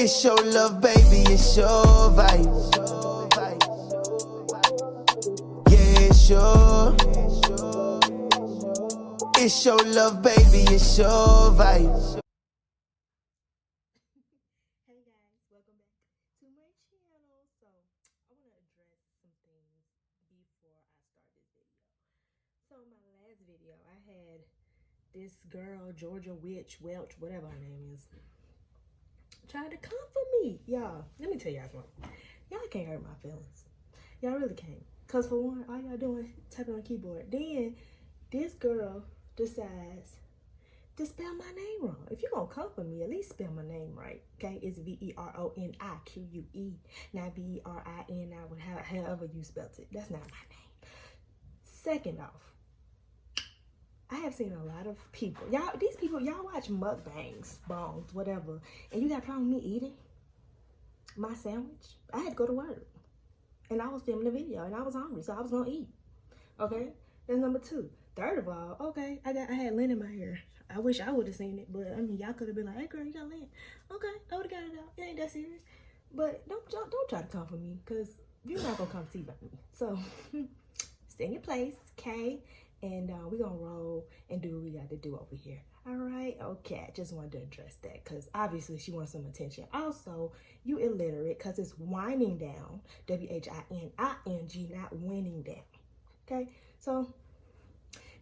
It's your love, baby, it's your vibe. Yeah, it's your. It's your love, baby, it's your vibe. Hey guys, welcome back to my channel. So I want to address some things before I start this video. So in my last video, I had this girl, Georgia Witch, Welch, whatever her name is, trying to come for me. Y'all, let me tell y'all something. Y'all can't hurt my feelings. Y'all really can't. Because for one, all y'all doing is tapping on the keyboard. Then this girl decides to spell my name wrong. If you're going to come for me, at least spell my name right. Okay? It's Veronique, not Verini, however you spelled it. That's not my name. Second off, I have seen a lot of people. Y'all watch mukbangs, bongs, whatever, and you got a problem with me eating my sandwich? I had to go to work. And I was filming a video, and I was hungry, so I was going to eat. Okay? That's number two. Third of all, okay, I had lint in my hair. I wish I would have seen it, but I mean, y'all could have been like, "Hey, girl, you got lint." Okay, I would have got it out. It ain't that serious. But don't try to come for me, because you're not gonna come see about me. So stay in your place, okay? And we're gonna roll and do what we got to do over here. All right, okay. I just wanted to address that because obviously she wants some attention. Also, you illiterate because it's winding down. WHINING, not winning down. Okay, so.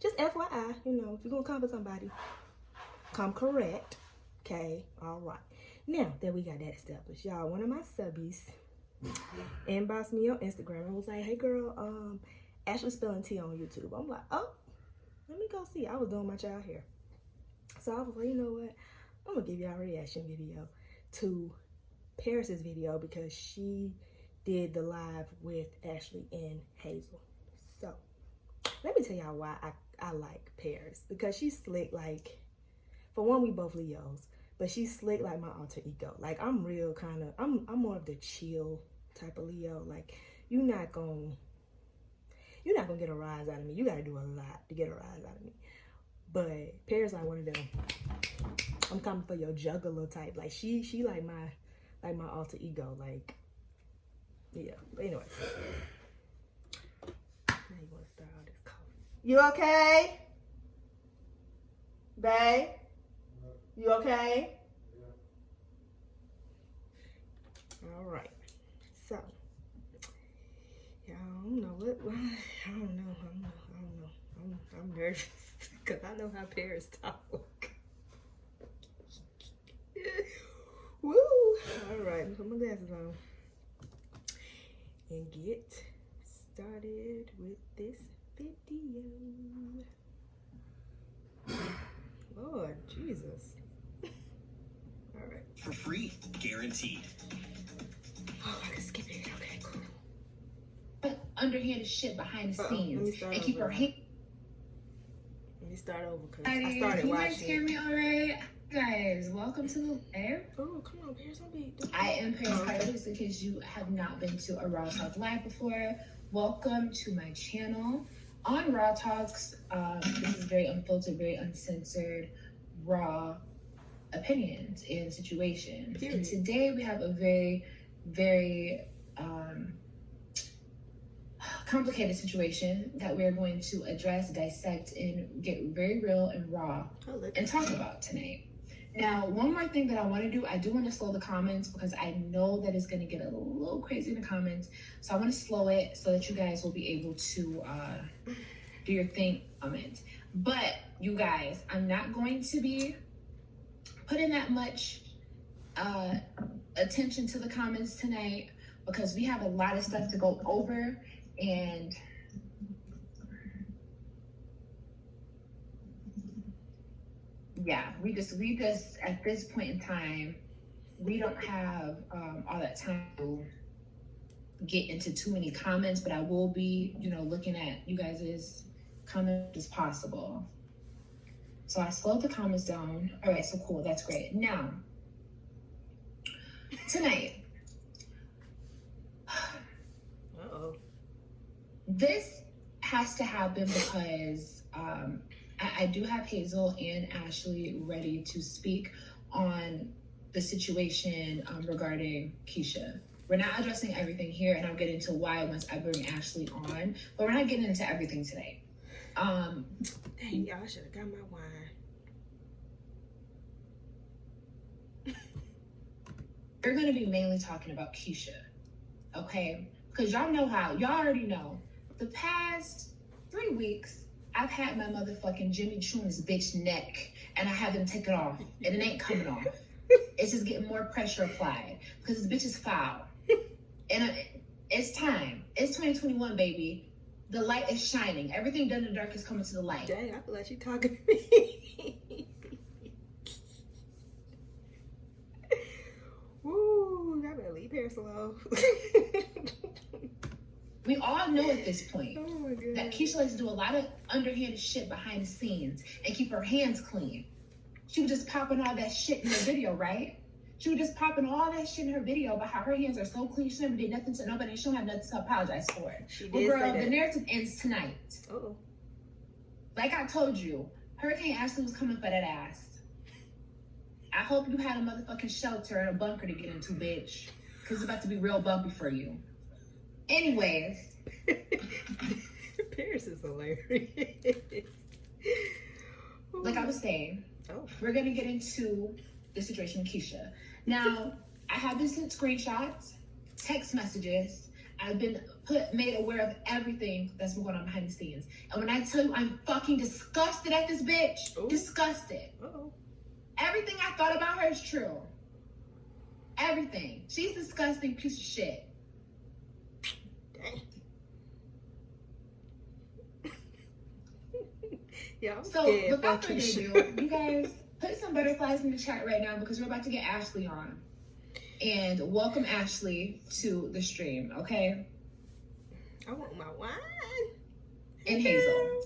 Just FYI, if you're going to come for somebody, come correct. Okay? All right. Now that we got that established, y'all, one of my subbies inboxed me on Instagram and was like, "Hey, girl, Ashli spelling T on YouTube." I'm like, "Oh, let me go see." I was doing my child hair. So I was like, you know what? I'm going to give y'all a reaction video to Paris's video because she did the live with Ashli and Hazel. So let me tell y'all why I like Paris, because she's slick. Like, for one, we both Leos, but she's slick like my alter ego. Like, I'm real kind of, I'm more of the chill type of Leo. Like, you're not gonna get a rise out of me. You gotta do a lot to get a rise out of me. But Paris like one of them, I'm coming for your juggler type. Like, she like my alter ego. Like, yeah. But anyway. Now you want to start all this coffee. You okay? Babe? You okay? Yeah. All right. So, y'all don't know what. I don't know. I'm nervous because I know how Paris talk. Woo! All right. Put my glasses on and get started with this video. Lord Jesus. All right. For free, guaranteed. Oh, I can skip it. Okay, cool. But underhanded shit behind the scenes and keep her hand. Let me start over because I started watching. You watching. guys hear me all right? Guys, welcome to the live. Oh, come on, Paris, don't be. I am Paris Harley, just in case you have not been to a Raw Talk Live before. Welcome to my channel. On Raw Talks, this is very unfiltered, very uncensored, raw opinions and situations. And today we have a very, very complicated situation that we're going to address, dissect, and get very real and raw and talk about tonight. Now, one more thing that I want to do, I do want to slow the comments because I know that it's going to get a little crazy in the comments. So I want to slow it so that you guys will be able to do your thing comment. But you guys, I'm not going to be putting that much attention to the comments tonight because we have a lot of stuff to go over, and yeah, we just at this point in time, we don't have all that time to get into too many comments, but I will be, looking at you guys' comments as possible. So I slowed the comments down. All right, so cool, that's great. Now, tonight, this has to happen because I do have Hazel and Ashli ready to speak on the situation regarding Keisha. We're not addressing everything here, and I'll get into why once I bring Ashli on, but we're not getting into everything today. Dang, y'all, I should have got my wine. We're going to be mainly talking about Keisha, okay? Because y'all already know, the past 3 weeks, I've had my motherfucking Jimmy chewing this bitch neck, and I have him take it off, and it ain't coming off. It's just getting more pressure applied, because this bitch is foul. And it's time. It's 2021, baby. The light is shining. Everything done in the dark is coming to the light. Dang, I feel like you talking to me. Woo, I better leave here slow. We all know at this point God, that Keisha likes to do a lot of underhanded shit behind the scenes and keep her hands clean. She was just popping all that shit in her video, right? She was just popping all that shit in her video about how her hands are so clean, she never did nothing to nobody, she don't have nothing to apologize for. She Well, did girl, say that. the narrative ends tonight. Uh-oh. Like I told you, Hurricane Ashli was coming for that ass. I hope you had a motherfucking shelter and a bunker to get into, bitch. Because it's about to be real bumpy for you. Anyways. Paris is hilarious. Like I was saying, we're going to get into the situation with Keisha. Now, I have been sent screenshots, text messages. I've been made aware of everything that's been going on behind the scenes. And when I tell you I'm fucking disgusted at this bitch, disgusted. Uh-oh. Everything I thought about her is true. Everything. She's a disgusting piece of shit. Dang. Yeah, I'm so scared. without further ado, you guys put some butterflies in the chat right now because we're about to get Ashli on. And welcome Ashli to the stream, okay? I want my wine. And Hazel.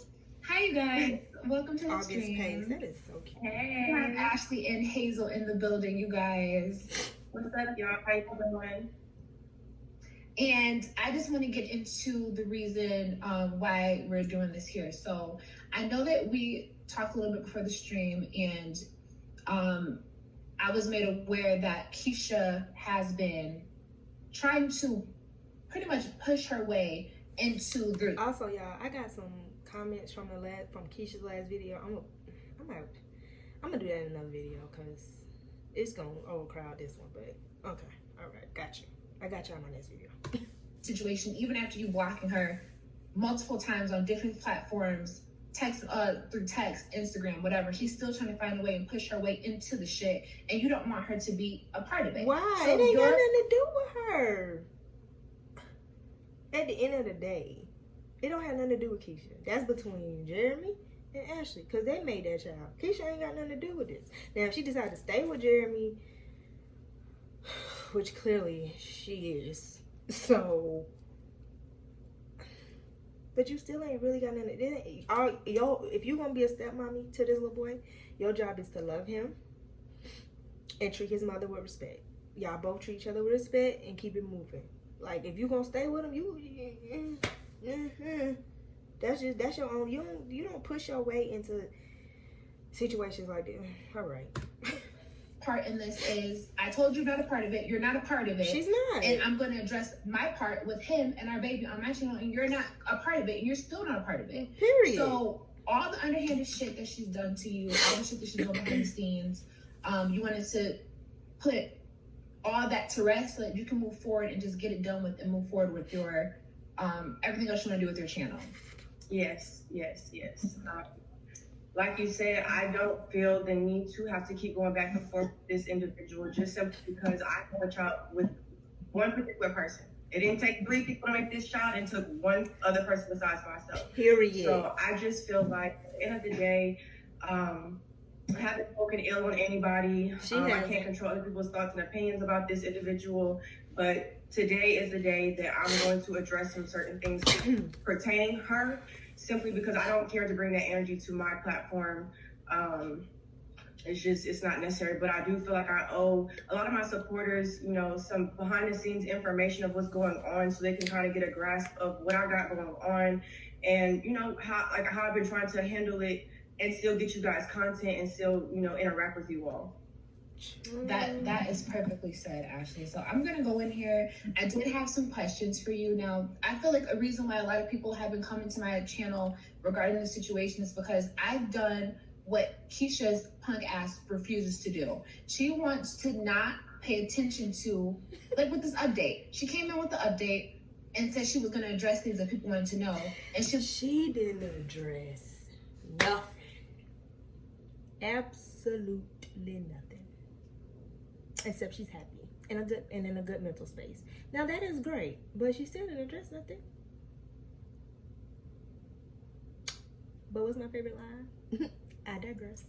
Hi you guys. Welcome to the August stream. Pace. That is so cute. Hey. We have Ashli and Hazel in the building, you guys. What's up, y'all? How you doing? And I just want to get into the reason why we're doing this here. So I know that we talked a little bit before the stream, and I was made aware that Keisha has been trying to pretty much push her way into the. Also, y'all, I got some comments from Keisha's last video. I'm gonna do that in another video because it's gonna overcrowd this one. But okay, all right, got you. I got you on my next video. Situation, even after you blocking her multiple times on different platforms, through text, Instagram, whatever, she's still trying to find a way and push her way into the shit, and you don't want her to be a part of it. Why? So it ain't got nothing to do with her. At the end of the day, it don't have nothing to do with Keisha. That's between Jeremy and Ashli, because they made that child. Keisha ain't got nothing to do with this. Now, if she decided to stay with Jeremy, which clearly she is, so, but you still ain't really got nothing to do. If you gonna be a stepmommy to this little boy, your job is to love him and treat his mother with respect. Y'all both treat each other with respect and keep it moving. Like, if you gonna stay with him, that's your own. You don't push your way into situations like this. All right. Part in this is, I told you not a part of it. You're not a part of it. She's not. And I'm going to address my part with him and our baby on my channel, and you're not a part of it, and you're still not a part of it. Period. So all the underhanded shit that she's done to you, all the shit that she's done behind the scenes, you wanted to put all that to rest so that you can move forward and just get it done with and move forward with your everything else you want to do with your channel. Yes. Like you said, I don't feel the need to have to keep going back and forth with this individual just simply because I know a child with one particular person. It didn't take 3 people to make this child, and took one other person besides myself. Period. So I just feel like at the end of the day, I haven't spoken ill on anybody. I can't control other people's thoughts and opinions about this individual, but today is the day that I'm going to address some certain things pertaining her, simply because I don't care to bring that energy to my platform. It's not necessary, but I do feel like I owe a lot of my supporters, some behind the scenes information of what's going on so they can kind of get a grasp of what I got going on, and how I've been trying to handle it and still get you guys content and still, interact with you all. That is perfectly said, Ashley. So I'm gonna go in here. I did have some questions for you. Now, I feel like a reason why a lot of people have been coming to my channel regarding the situation is because I've done what Keisha's punk ass refuses to do. She wants to not pay attention to, like with this update. She came in with the update and said she was gonna address things that people wanted to know. And she didn't address nothing. Absolutely nothing. Except she's happy and in a good mental space. Now that is great, but she still didn't address nothing. But what's my favorite line? I digress.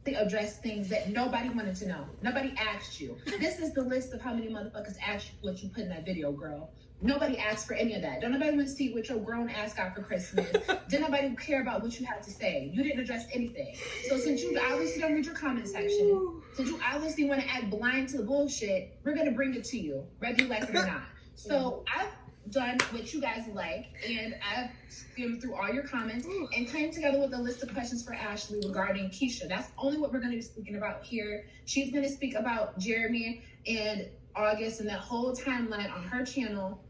They address things that nobody wanted to know. Nobody asked you. This is the list of how many motherfuckers asked you what you put in that video, girl. Nobody asked for any of that. Don't nobody want to see what your grown ass got for Christmas. Didn't nobody care about what you had to say. You didn't address anything. So since you obviously don't read your comment section, since you obviously want to act blind to the bullshit, we're going to bring it to you, whether you like it or not. So I've done what you guys like, and I've skimmed through all your comments and came together with a list of questions for Ashley regarding Keisha. That's only what we're going to be speaking about here. She's going to speak about Jeremy and August and that whole timeline on her channel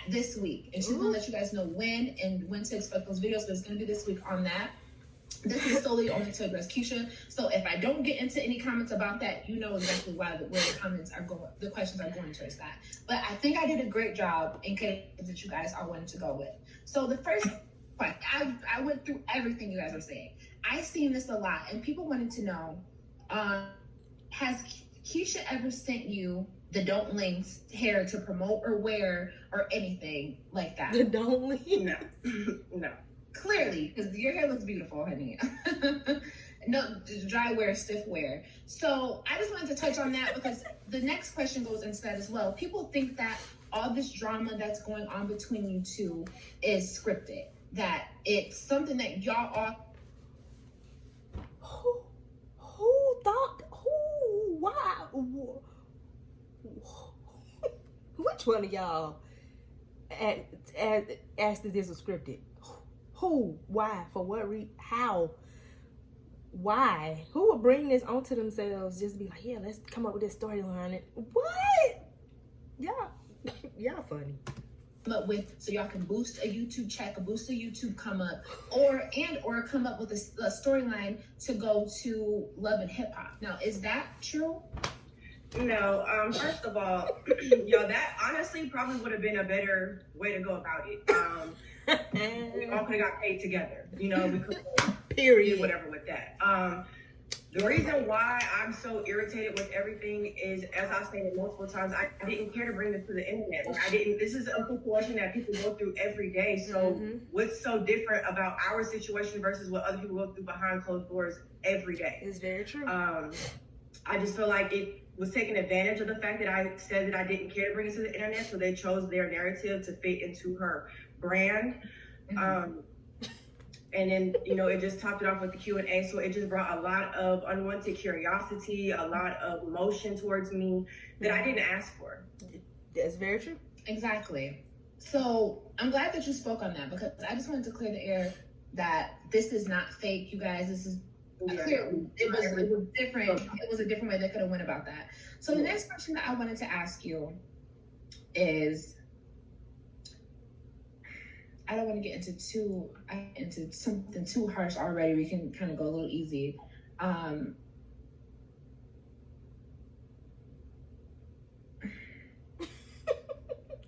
this week, and she's gonna let you guys know when to expect those videos, but it's gonna be this week on that. This is solely only to address Keisha, so if I don't get into any comments about that, you know exactly where the comments are going, the questions are going towards that. But I think I did a great job in case that you guys are wanting to go with. So the first question, I went through everything you guys are saying. I've seen this a lot, and people wanted to know, has Keisha ever sent you the don't links hair to promote or wear or anything like that? The don't links? No. No. Clearly, because your hair looks beautiful, honey. No, dry wear, stiff wear. So I just wanted to touch on that because the next question goes into that as well. People think that all this drama that's going on between you two is scripted, that it's something that y'all are. Who thought? Why? Which one of y'all asked if this was scripted? Who? Why? For what reason? How? Why? Who would bring this onto themselves just be like, yeah, let's come up with this storyline? What? Y'all funny. Up with so y'all can boost a YouTube check, boost a YouTube come up, or come up with a storyline to go to Love and Hip Hop. Now, is that true? No. First of all, yo, that honestly probably would have been a better way to go about it. We all could have got paid together, you know, we could period, whatever with that. The reason why I'm so irritated with everything is, as I've stated multiple times, I didn't care to bring this to the internet. Like, this is a situation that people go through every day. So what's so different about our situation versus what other people go through behind closed doors every day? It's very true. I just feel like it was taking advantage of the fact that I said that I didn't care to bring it to the internet. So they chose their narrative to fit into her brand. And then, you know, it just topped it off with the Q&A. So it just brought a lot of unwanted curiosity, a lot of emotion towards me that I didn't ask for. That's very true. Exactly. So I'm glad that you spoke on that, because I just wanted to clear the air that this is not fake, you guys. This is clear. It was different. It was a different way they could have went about that. So the next question that I wanted to ask you is, I don't want to get into something too harsh already. We can kind of go a little easy.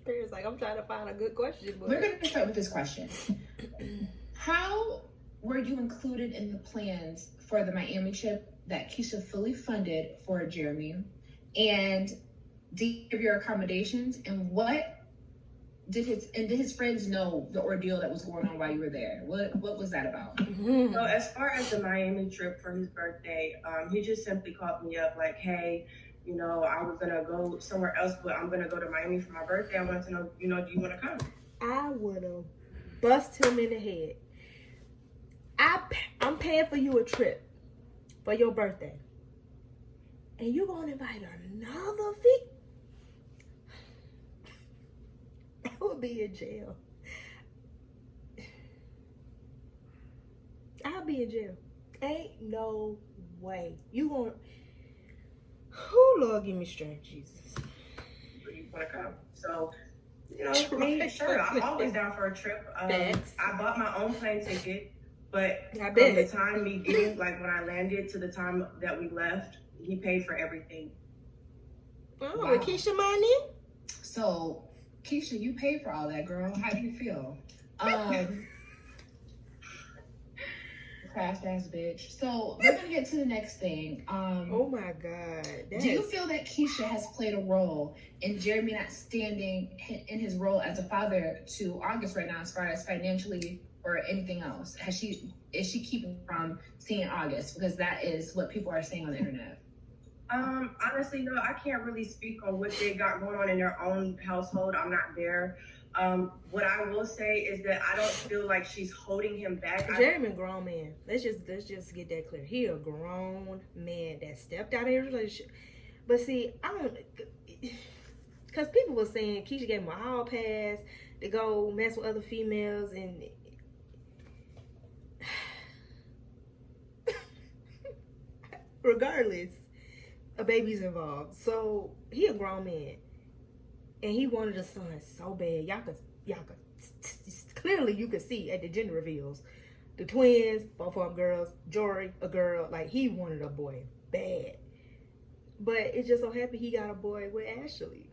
It's like I'm trying to find a good question. But we're going to start with this question. How were you included in the plans for the Miami trip that Keisha fully funded for Jeremy? And did you give your accommodations? And what did his friends know the ordeal that was going on while you were there? What was that about? So as far as the Miami trip for his birthday, he just simply called me up like, hey, you know, I was gonna go somewhere else, but I'm gonna go to Miami for my birthday. I wanted to know, you know, do you want to come? I would have bust him in the head. I'm paying for you a trip for your birthday, and you gonna invite another fee? I would be in jail. I'll be in jail. Ain't no way. You gonna Lord, give me strength, Jesus. You want to come? So, you know, for me, sure, I'm always down for a trip. I bought my own plane ticket, but from the time me getting, like when I landed to the time that we left, he paid for everything. Oh, wow. Keisha money? So, Keisha, you paid for all that, girl. How do you feel? Craft ass bitch. So we're gonna get to the next thing. Oh my God. Do you feel that Keisha has played a role in Jeremy not standing in his role as a father to August right now, as far as financially or anything else? Is she keeping from seeing August? Because that is what people are saying on the internet. Honestly, no, I can't really speak on what they got going on in their own household. I'm not there. What I will say is that I don't feel like she's holding him back. Jeremy, grown man. Let's just get that clear. He a grown man that stepped out of his relationship. But see, I don't, because people were saying Keisha gave him a hall pass to go mess with other females, and regardless, a baby's involved. So he a grown man. And he wanted a son so bad. Y'all could clearly you could see at the gender reveals. The twins, both of them girls, Jory, a girl. Like, he wanted a boy bad. But it just so happened he got a boy with Ashli.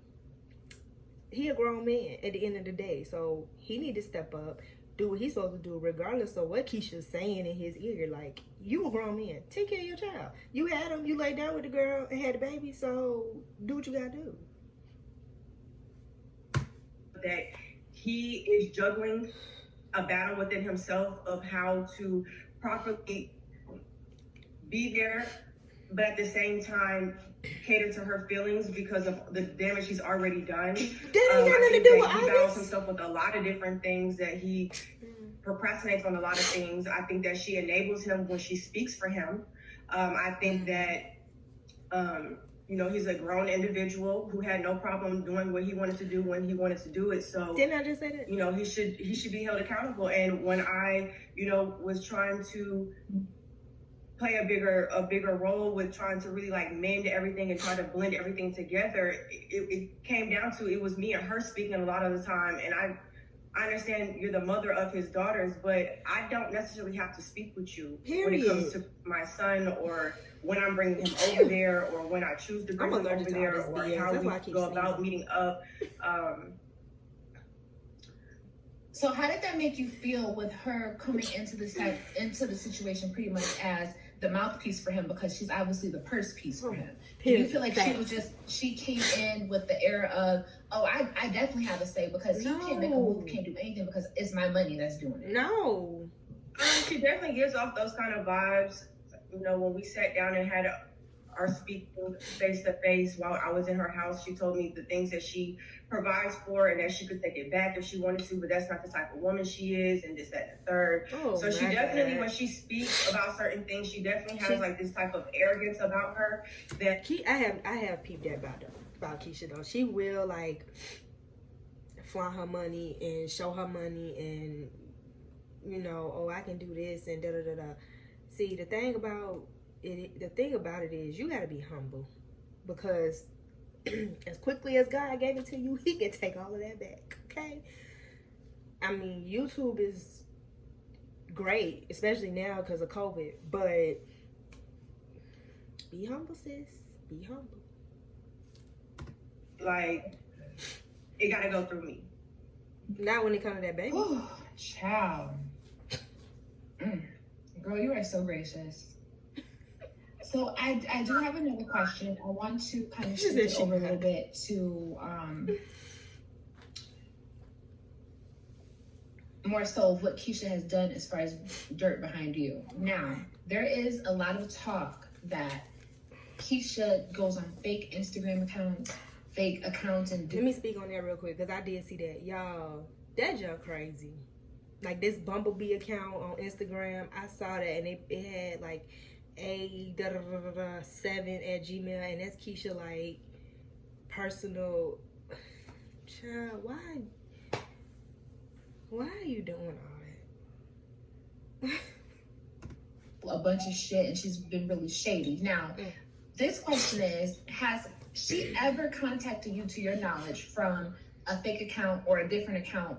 He a grown man at the end of the day. So he need to step up, do what he's supposed to do, regardless of what Keisha's saying in his ear. Like, you a grown man. Take care of your child. You had him, you laid down with the girl and had a baby, so do what you gotta do. That he is juggling a battle within himself of how to properly be there, but at the same time cater to her feelings because of the damage he's already done. He battles himself with a lot of different things, that he procrastinates on a lot of things. I think that she enables him when she speaks for him. I think that you know, he's a grown individual who had no problem doing what he wanted to do when he wanted to do it. So didn't I just say that? You know, he should be held accountable. And when I, you know, was trying to play a bigger role with trying to really like mend everything and try to blend everything together, it came down to, it was me and her speaking a lot of the time. And I understand you're the mother of his daughters, but I don't necessarily have to speak with you when it comes to my son, or when I'm bringing him over there, or when I choose to bring him over there, or how we go about meeting up. So how did that make you feel with her coming into the situation pretty much as the mouthpiece for him, because she's obviously the purse piece for him? Do you feel like she came in with the air of, oh, I definitely have a say, because he can't make a move, can't do anything because it's my money that's doing it? No. She definitely gives off those kind of vibes. You know, when we sat down and had our speaking face to face while I was in her house, she told me the things that she provides for and that she could take it back if she wanted to, but that's not the type of woman she is, and this, that, and the third. So she definitely, when she speaks about certain things, she definitely has like this type of arrogance about her that I have peeped that about Keisha though. She will like flaunt her money and show her money, and you know, oh, I can do this and da da da da. See, the thing about it is you gotta be humble, because as quickly as God gave it to you, he can take all of that back, okay? I mean, YouTube is great, especially now because of COVID, but be humble, sis. Be humble. Like, it gotta go through me. Not when it comes to that baby. Ooh, child. Girl, you are so gracious. So I do have another question. I want to kind of shift it over a little bit to more so what Keisha has done as far as dirt behind you. Now, there is a lot of talk that Keisha goes on fake Instagram accounts, and let me speak on that real quick, because I did see that. Y'all, that junk crazy. Like this Bumblebee account on Instagram, I saw that, and it had like a7@gmail, and that's Keisha like personal. Child, why are you doing all that? A bunch of shit, and she's been really shady. Now, this question is, has she ever contacted you, to your knowledge, from a fake account or a different account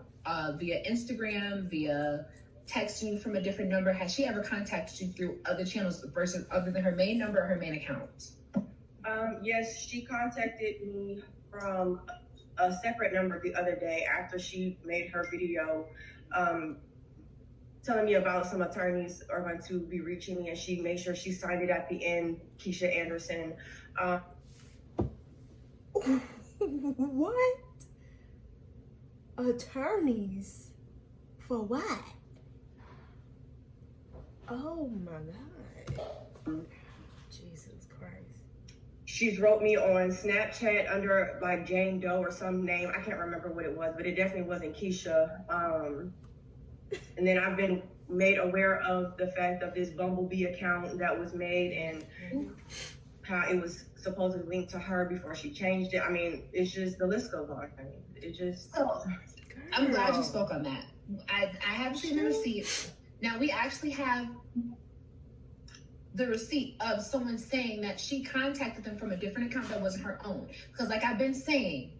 via Instagram, via texting you from a different number? Has she ever contacted you through other channels versus other than her main number or her main account? Yes, she contacted me from a separate number the other day after she made her video telling me about some attorneys are going to be reaching me, and she made sure she signed it at the end, Keisha Anderson. What? Attorneys? For what? Oh my God. Jesus Christ. She's wrote me on Snapchat under like Jane Doe or some name. I can't remember what it was, but it definitely wasn't Keisha. And then I've been made aware of the fact of this Bumblebee account that was made and how it was supposedly linked to her before she changed it. I mean, it's just, the list goes on. I mean, it just... So, I'm glad you spoke on that. I have seen the receipt. Now, we actually have the receipt of someone saying that she contacted them from a different account that wasn't her own. Because like I've been saying,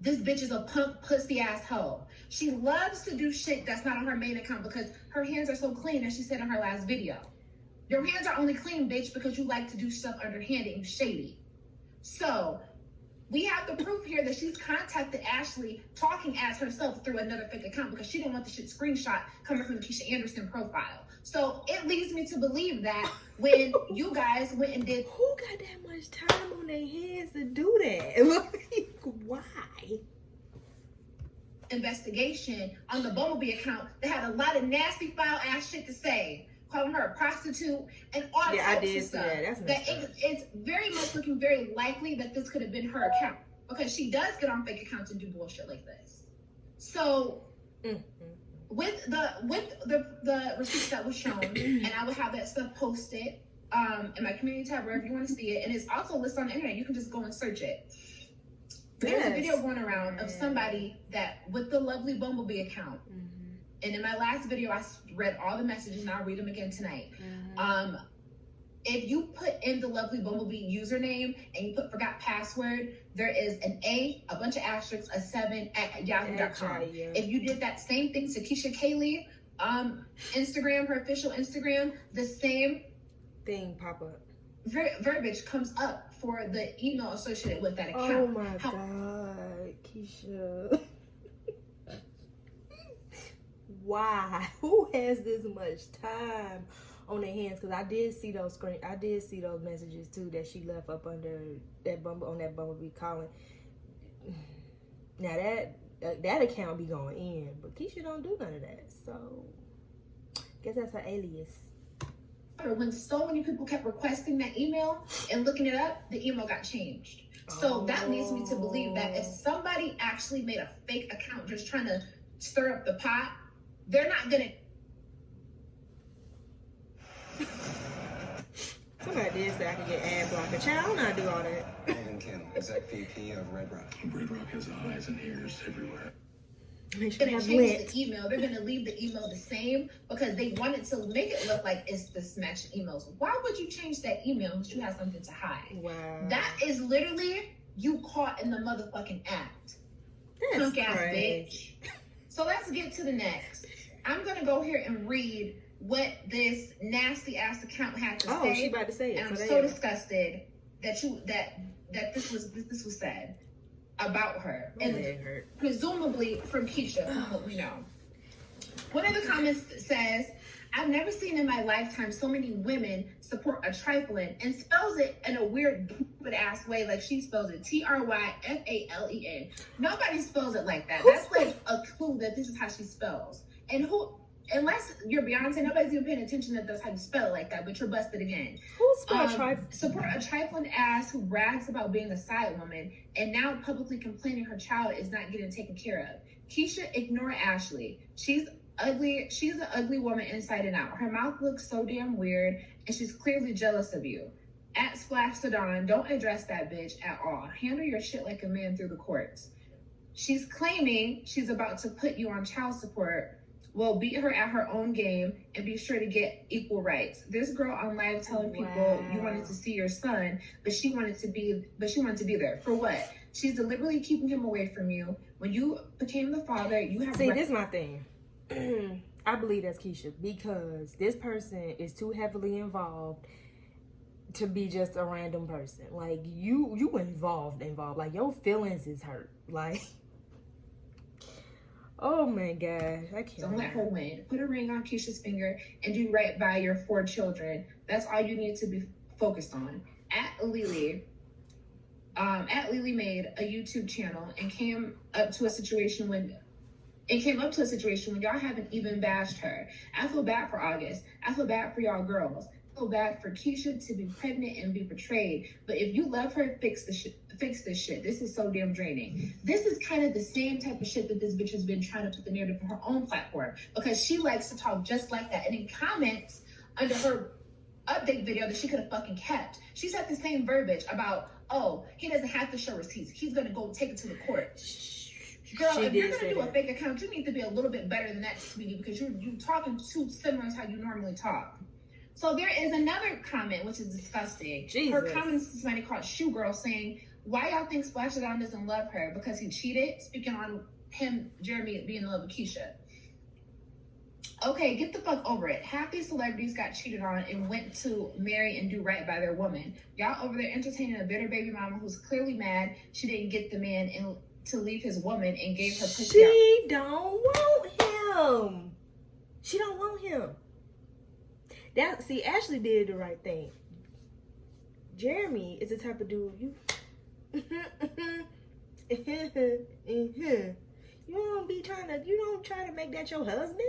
this bitch is a punk pussy ass hoe. She loves to do shit that's not on her main account because her hands are so clean, as she said in her last video. Your hands are only clean, bitch, because you like to do stuff underhanded and shady. So we have the proof here that she's contacted Ashli talking as herself through another fake account because she didn't want the shit screenshot coming from the Keisha Anderson profile. So it leads me to believe that when you guys went and did... Who got that much time on their hands to do that? Like, why? Investigation on the Bumblebee account that had a lot of nasty foul ass shit to say, calling her a prostitute and all types of stuff. It's very much looking very likely that this could have been her account because she does get on fake accounts and do bullshit like this. So with the receipts that was shown, and I would have that stuff posted in my community tab wherever you want to see it, and it's also listed on the internet. You can just go and search it. There's a video going around of somebody that with the lovely Bumblebee account. And in my last video, I read all the messages and I'll read them again tonight. If you put in the lovely Bumblebee username and you put forgot password, there is an A, a bunch of asterisks, a 7 at yahoo.com. If you did that same thing to Keisha Kaylee, Instagram, her official Instagram, the same thing pop up. Verbiage comes up for the email associated with that account. Oh my God, Keisha. Why? Who has this much time on their hands? Because I did see those messages too that she left up under that Bumblebee calling. Now that account be going in, but Keisha don't do none of that. So guess that's her alias. When so many people kept requesting that email and looking it up, the email got changed. So that leads me to believe that if somebody actually made a fake account just trying to stir up the pot, they're not gonna. Somebody did say I could get ad blocker. Child, I don't know how to do all that. Megan Kim, exec VP of Red Rock. Red Rock has eyes and ears everywhere. Make sure they're gonna change the email. They're gonna leave the email the same because they wanted to make it look like it's the smashed emails. Why would you change that email unless you have something to hide? Wow. That is literally you caught in the motherfucking act. Punk ass bitch. So let's get to the next. I'm gonna go here and read what this nasty ass account had to say. Oh, she about to say it. And I'm so disgusted that this was said about her, and presumably from Keisha, from what we know. One of the comments says, "I've never seen in my lifetime so many women support a trifling," and spells it in a weird stupid ass way, like she spells it Tryfalen. Nobody spells it like that. That's like a clue that this is how she spells. And unless you're Beyonce, nobody's even paying attention that that's how you spell it like that, but you're busted again. Who spelled trifling? Support a trifling ass who brags about being a side woman and now publicly complaining her child is not getting taken care of. Keisha, ignore Ashli. She's ugly. She's an ugly woman inside and out. Her mouth looks so damn weird and she's clearly jealous of you. At Splash Sedan, don't address that bitch at all. Handle your shit like a man through the courts. She's claiming she's about to put you on child support Well, beat her at her own game and be sure to get equal rights. This girl on live telling people you wanted to see your son, but she wanted to be there. For what? She's deliberately keeping him away from you. When you became the father, you have... See, this is my thing. I believe that's Keisha, because this person is too heavily involved to be just a random person. Like, you involved. Like, your feelings is hurt. Like... Oh my God, I can't. Don't let her win. Put a ring on Keisha's finger and do right by your 4 children. That's all you need to be focused on. At Lily made a YouTube channel and came up to a situation when y'all haven't even bashed her. I feel bad for August. I feel bad for y'all girls. I feel bad for Keisha to be pregnant and be betrayed. But if you love her, fix this shit. This is so damn draining. This is kind of the same type of shit that this bitch has been trying to put the narrative on her own platform, because she likes to talk just like that. And in comments under her update video that she could have fucking kept, she said the same verbiage about, oh, he doesn't have to show receipts. He's gonna go take it to the court. Girl, if you're gonna do a fake account, you need to be a little bit better than that, sweetie, because you're talking too similar to how you normally talk. So there is another comment which is disgusting. Jesus. Her comment is somebody called Shoe Girl saying, why y'all think Splash It On doesn't love her? Because he cheated? Speaking on him, Jeremy, being in love with Keisha. Okay, get the fuck over it. Half these celebrities got cheated on and went to marry and do right by their woman. Y'all over there entertaining a bitter baby mama who's clearly mad she didn't get the man to leave his woman and gave her pussy She don't want him. She don't want him. See, Ashley did the right thing. Jeremy is the type of dude you don't try to make that your husband.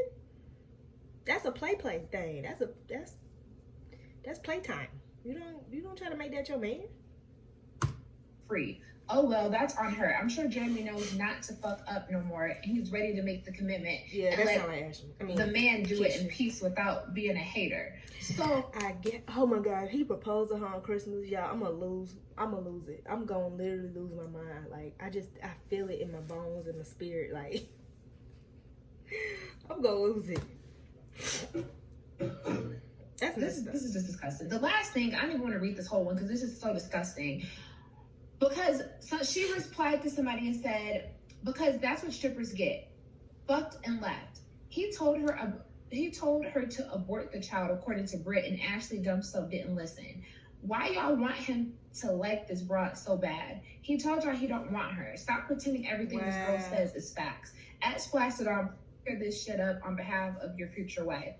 That's a play thing. That's playtime. You don't try to make that your man. Free. Oh well, that's on her. I'm sure Jeremy knows not to fuck up no more, and he's ready to make the commitment. Yeah, and that's not like Ashley. I mean, the man do it in peace without being a hater. So I get. Oh my God, he proposed to her on Christmas, y'all. I'm gonna lose it. I'm gonna literally lose my mind. Like I feel it in my bones and my spirit. Like I'm gonna lose it. This is just disgusting. The last thing, I don't even want to read this whole one because this is so disgusting. Because she replied to somebody and said, because that's what strippers get. Fucked and left. He told her to abort the child, according to Britt, and Ashley Dumpso didn't listen. Why y'all want him to like this broad so bad? He told y'all he don't want her. Stop pretending everything this girl says is facts. At Splash It On, clear this shit up on behalf of your future wife.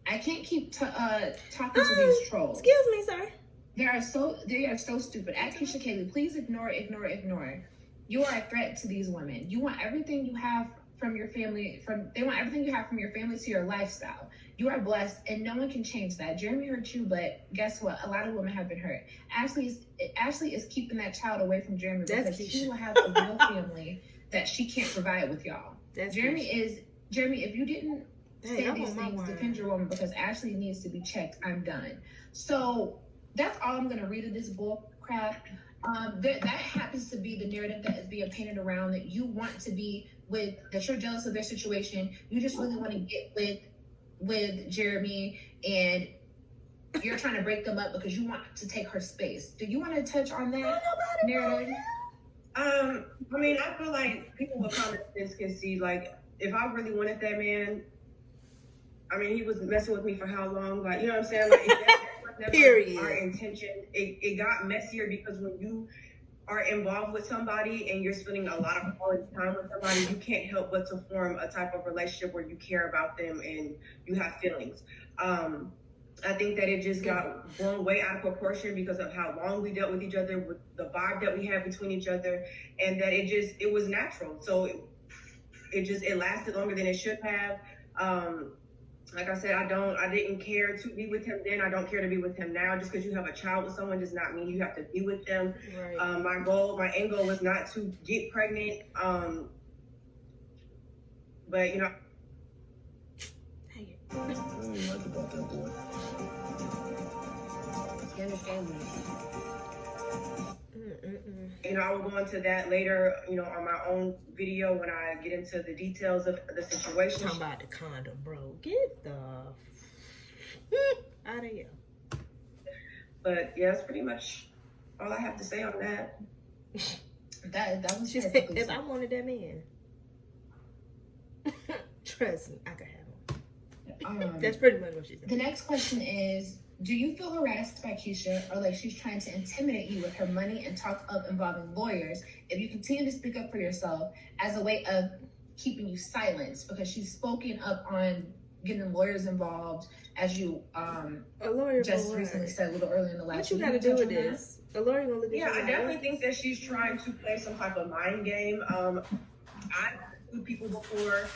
I can't keep talking to these trolls. Excuse me, sir. They are so stupid. At Keisha Kaylee, please ignore. You are a threat to these women. You want everything you have from your family. They want everything you have from your family to your lifestyle. You are blessed, and no one can change that. Jeremy hurt you, but guess what? A lot of women have been hurt. Ashley is keeping that child away from Jeremy because she will have a real family that she can't provide with y'all. Jeremy, if you didn't say these things, defend your woman, because Ashley needs to be checked. I'm done. So that's all I'm gonna read of this bull crap. That happens to be the narrative that is being painted around, that you want to be with, that you're jealous of their situation. You just really want to get with Jeremy, and you're trying to break them up because you want to take her space. Do you want to touch on that narrative? I mean, I feel like people with common sense can see, like, if I really wanted that man, I mean, he was messing with me for how long? Like, you know what I'm saying? Like, that's period. Our intention. It got messier because when you are involved with somebody and you're spending a lot of quality time with somebody, you can't help but to form a type of relationship where you care about them and you have feelings. I think that it just got blown way out of proportion because of how long we dealt with each other, with the vibe that we had between each other, and that it was natural. So it lasted longer than it should have. Like I said, I didn't care to be with him then. I don't care to be with him now. Just because you have a child with someone does not mean you have to be with them. Right. My end goal was not to get pregnant. But, you know. What do you like about that boy? He you know, I will go into that later, you know, on my own video when I get into the details of the situation. Talking about the condom, bro. Get the out of here. But yeah, that's pretty much all I have to say on that. That was She said, if I wanted that man, trust me, I could have him. That's pretty much what she said. The next question is, do you feel harassed by Keisha, or like she's trying to intimidate you with her money and talk of involving lawyers if you continue to speak up for yourself as a way of keeping you silenced? Because she's spoken up on getting lawyers involved, as you a lawyer just recently said a little earlier in the last. What you got to do with this? A lawyer gonna look at you. Yeah, I definitely think that she's trying to play some type of mind game. I've sued people before.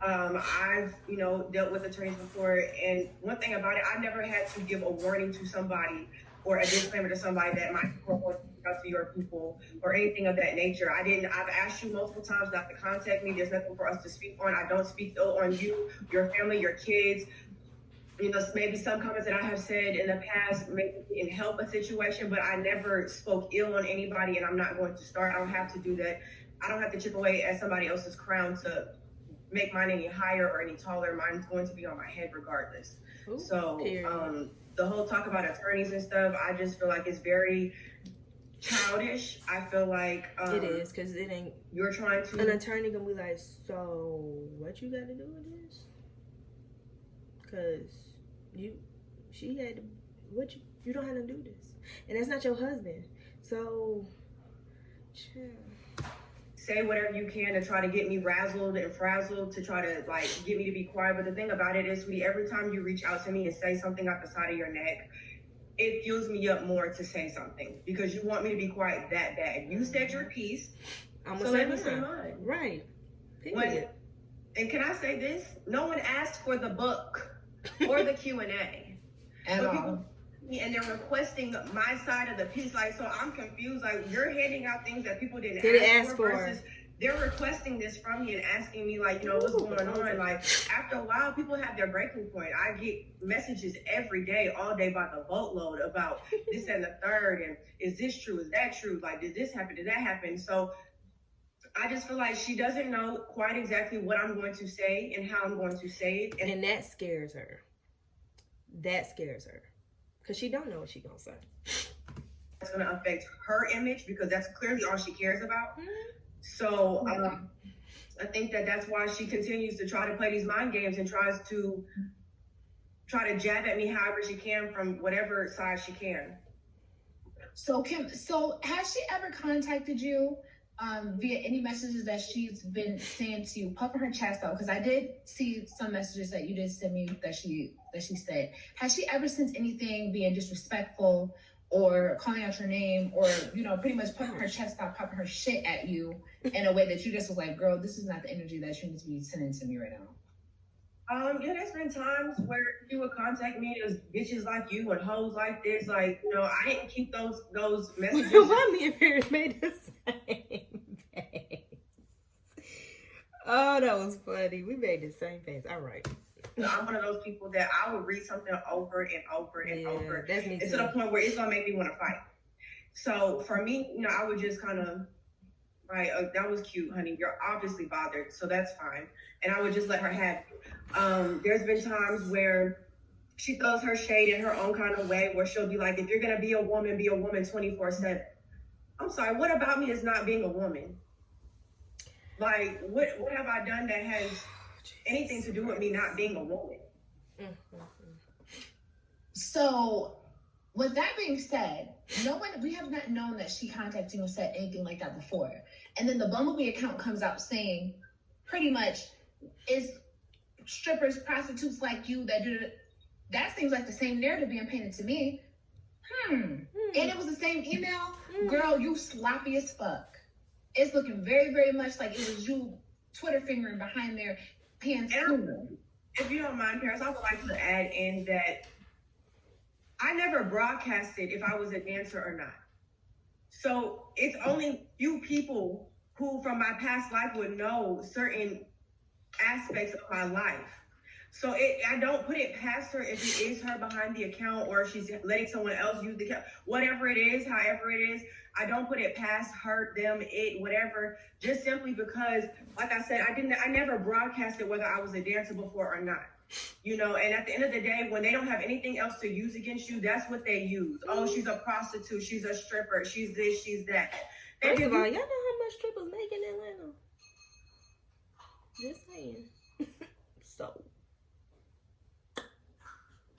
I've, you know, dealt with attorneys before, and one thing about it, I never had to give a warning to somebody or a disclaimer to somebody that my people won't speak out to your people or anything of that nature. I've asked you multiple times not to contact me. There's nothing for us to speak on. I don't speak ill on you, your family, your kids. You know, maybe some comments that I have said in the past maybe didn't help a situation, but I never spoke ill on anybody, and I'm not going to start. I don't have to do that. I don't have to chip away at somebody else's crown to make mine any higher or any taller. Mine's going to be on my head regardless. Ooh, so the whole talk about attorneys and stuff, I just feel like it's very childish. I feel like it is, because it ain't. You're trying to. An attorney gonna be like, so what you got to do with this? Because she had to, you don't have to do this, and that's not your husband. So, say whatever you can to try to get me razzled and frazzled, to try to like get me to be quiet. But the thing about it is, sweetie, every time you reach out to me and say something out the side of your neck, it fuels me up more to say something, because you want me to be quiet that bad. You said your piece, so let me say mine. Right. And can I say this? No one asked for the book or the Q&A. At all. And they're requesting my side of the piece. Like, so I'm confused. Like, you're handing out things that people didn't ask for versus they're requesting this from me and asking me, like, you know, what's going on? Like, after a while, people have their breaking point. I get messages every day, all day, by the boatload about this and the third, and is this true? Is that true? Like, did this happen? Did that happen? So I just feel like she doesn't know quite exactly what I'm going to say and how I'm going to say it. And that scares her. That scares her. Because she don't know what she's going to say. It's going to affect her image, because that's clearly all she cares about. So I think that that's why she continues to try to play these mind games and tries to jab at me however she can from whatever side she can. So Kim, has she ever contacted you via any messages that she's been saying to you, puffing her chest out? Because I did see some messages that you did send me that she said. Has she ever sent anything being disrespectful or calling out your name, or, you know, pretty much puffing her chest out, popping her shit at you in a way that you just was like, girl, this is not the energy that you need to be sending to me right now? Yeah, there's been times where you would contact me, there's bitches like you and hoes like this. Like, you know, I didn't keep those messages. Why me and Paris made the same face? Oh, that was funny. We made the same face. All right. I'm one of those people that I would read something over and over and over. That's me too. To the point where it's going to make me want to fight. So for me, you know, I would just kind of, right, that was cute, honey. You're obviously bothered, so that's fine. And I would just let her have it. There's been times where she throws her shade in her own kind of way, where she'll be like, if you're going to be a woman 24/7. I'm sorry, what about me is not being a woman? Like, what have I done that has anything to do with me not being a woman? So, with that being said, we have not known that she contacted you and said anything like that before. And then the Bumblebee account comes out saying, pretty much, is strippers, prostitutes like you that do it. That seems like the same narrative being painted to me. And it was the same email. Girl, you sloppy as fuck. It's looking very, very much like it was you Twitter fingering behind their pants. If you don't mind, Paris, I would like to add in that I never broadcasted if I was a dancer or not. So it's only few people who from my past life would know certain aspects of my life. So I don't put it past her if it is her behind the account or she's letting someone else use the account. Whatever it is, however it is, I don't put it past her, them, it, whatever. Just simply because, like I said, I never broadcasted whether I was a dancer before or not. You know, and at the end of the day, when they don't have anything else to use against you, that's what they use. Oh, she's a prostitute, she's a stripper, she's this, she's that. First of all, y'all know how much strippers make in Atlanta? Just saying. So,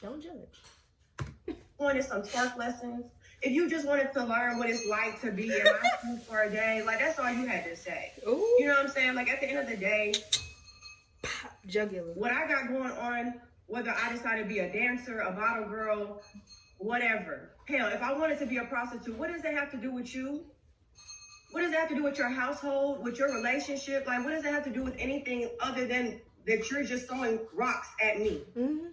don't judge. Wanted some twerk lessons. If you just wanted to learn what it's like to be in my school for a day, like that's all you had to say. Ooh. You know what I'm saying? Like at the end of the day, jugular. What I got going on, whether I decide to be a dancer, a bottle girl, whatever. Hell, if I wanted to be a prostitute, what does that have to do with you? What does that have to do with your household, with your relationship? Like, what does that have to do with anything other than that you're just throwing rocks at me? Mm-hmm.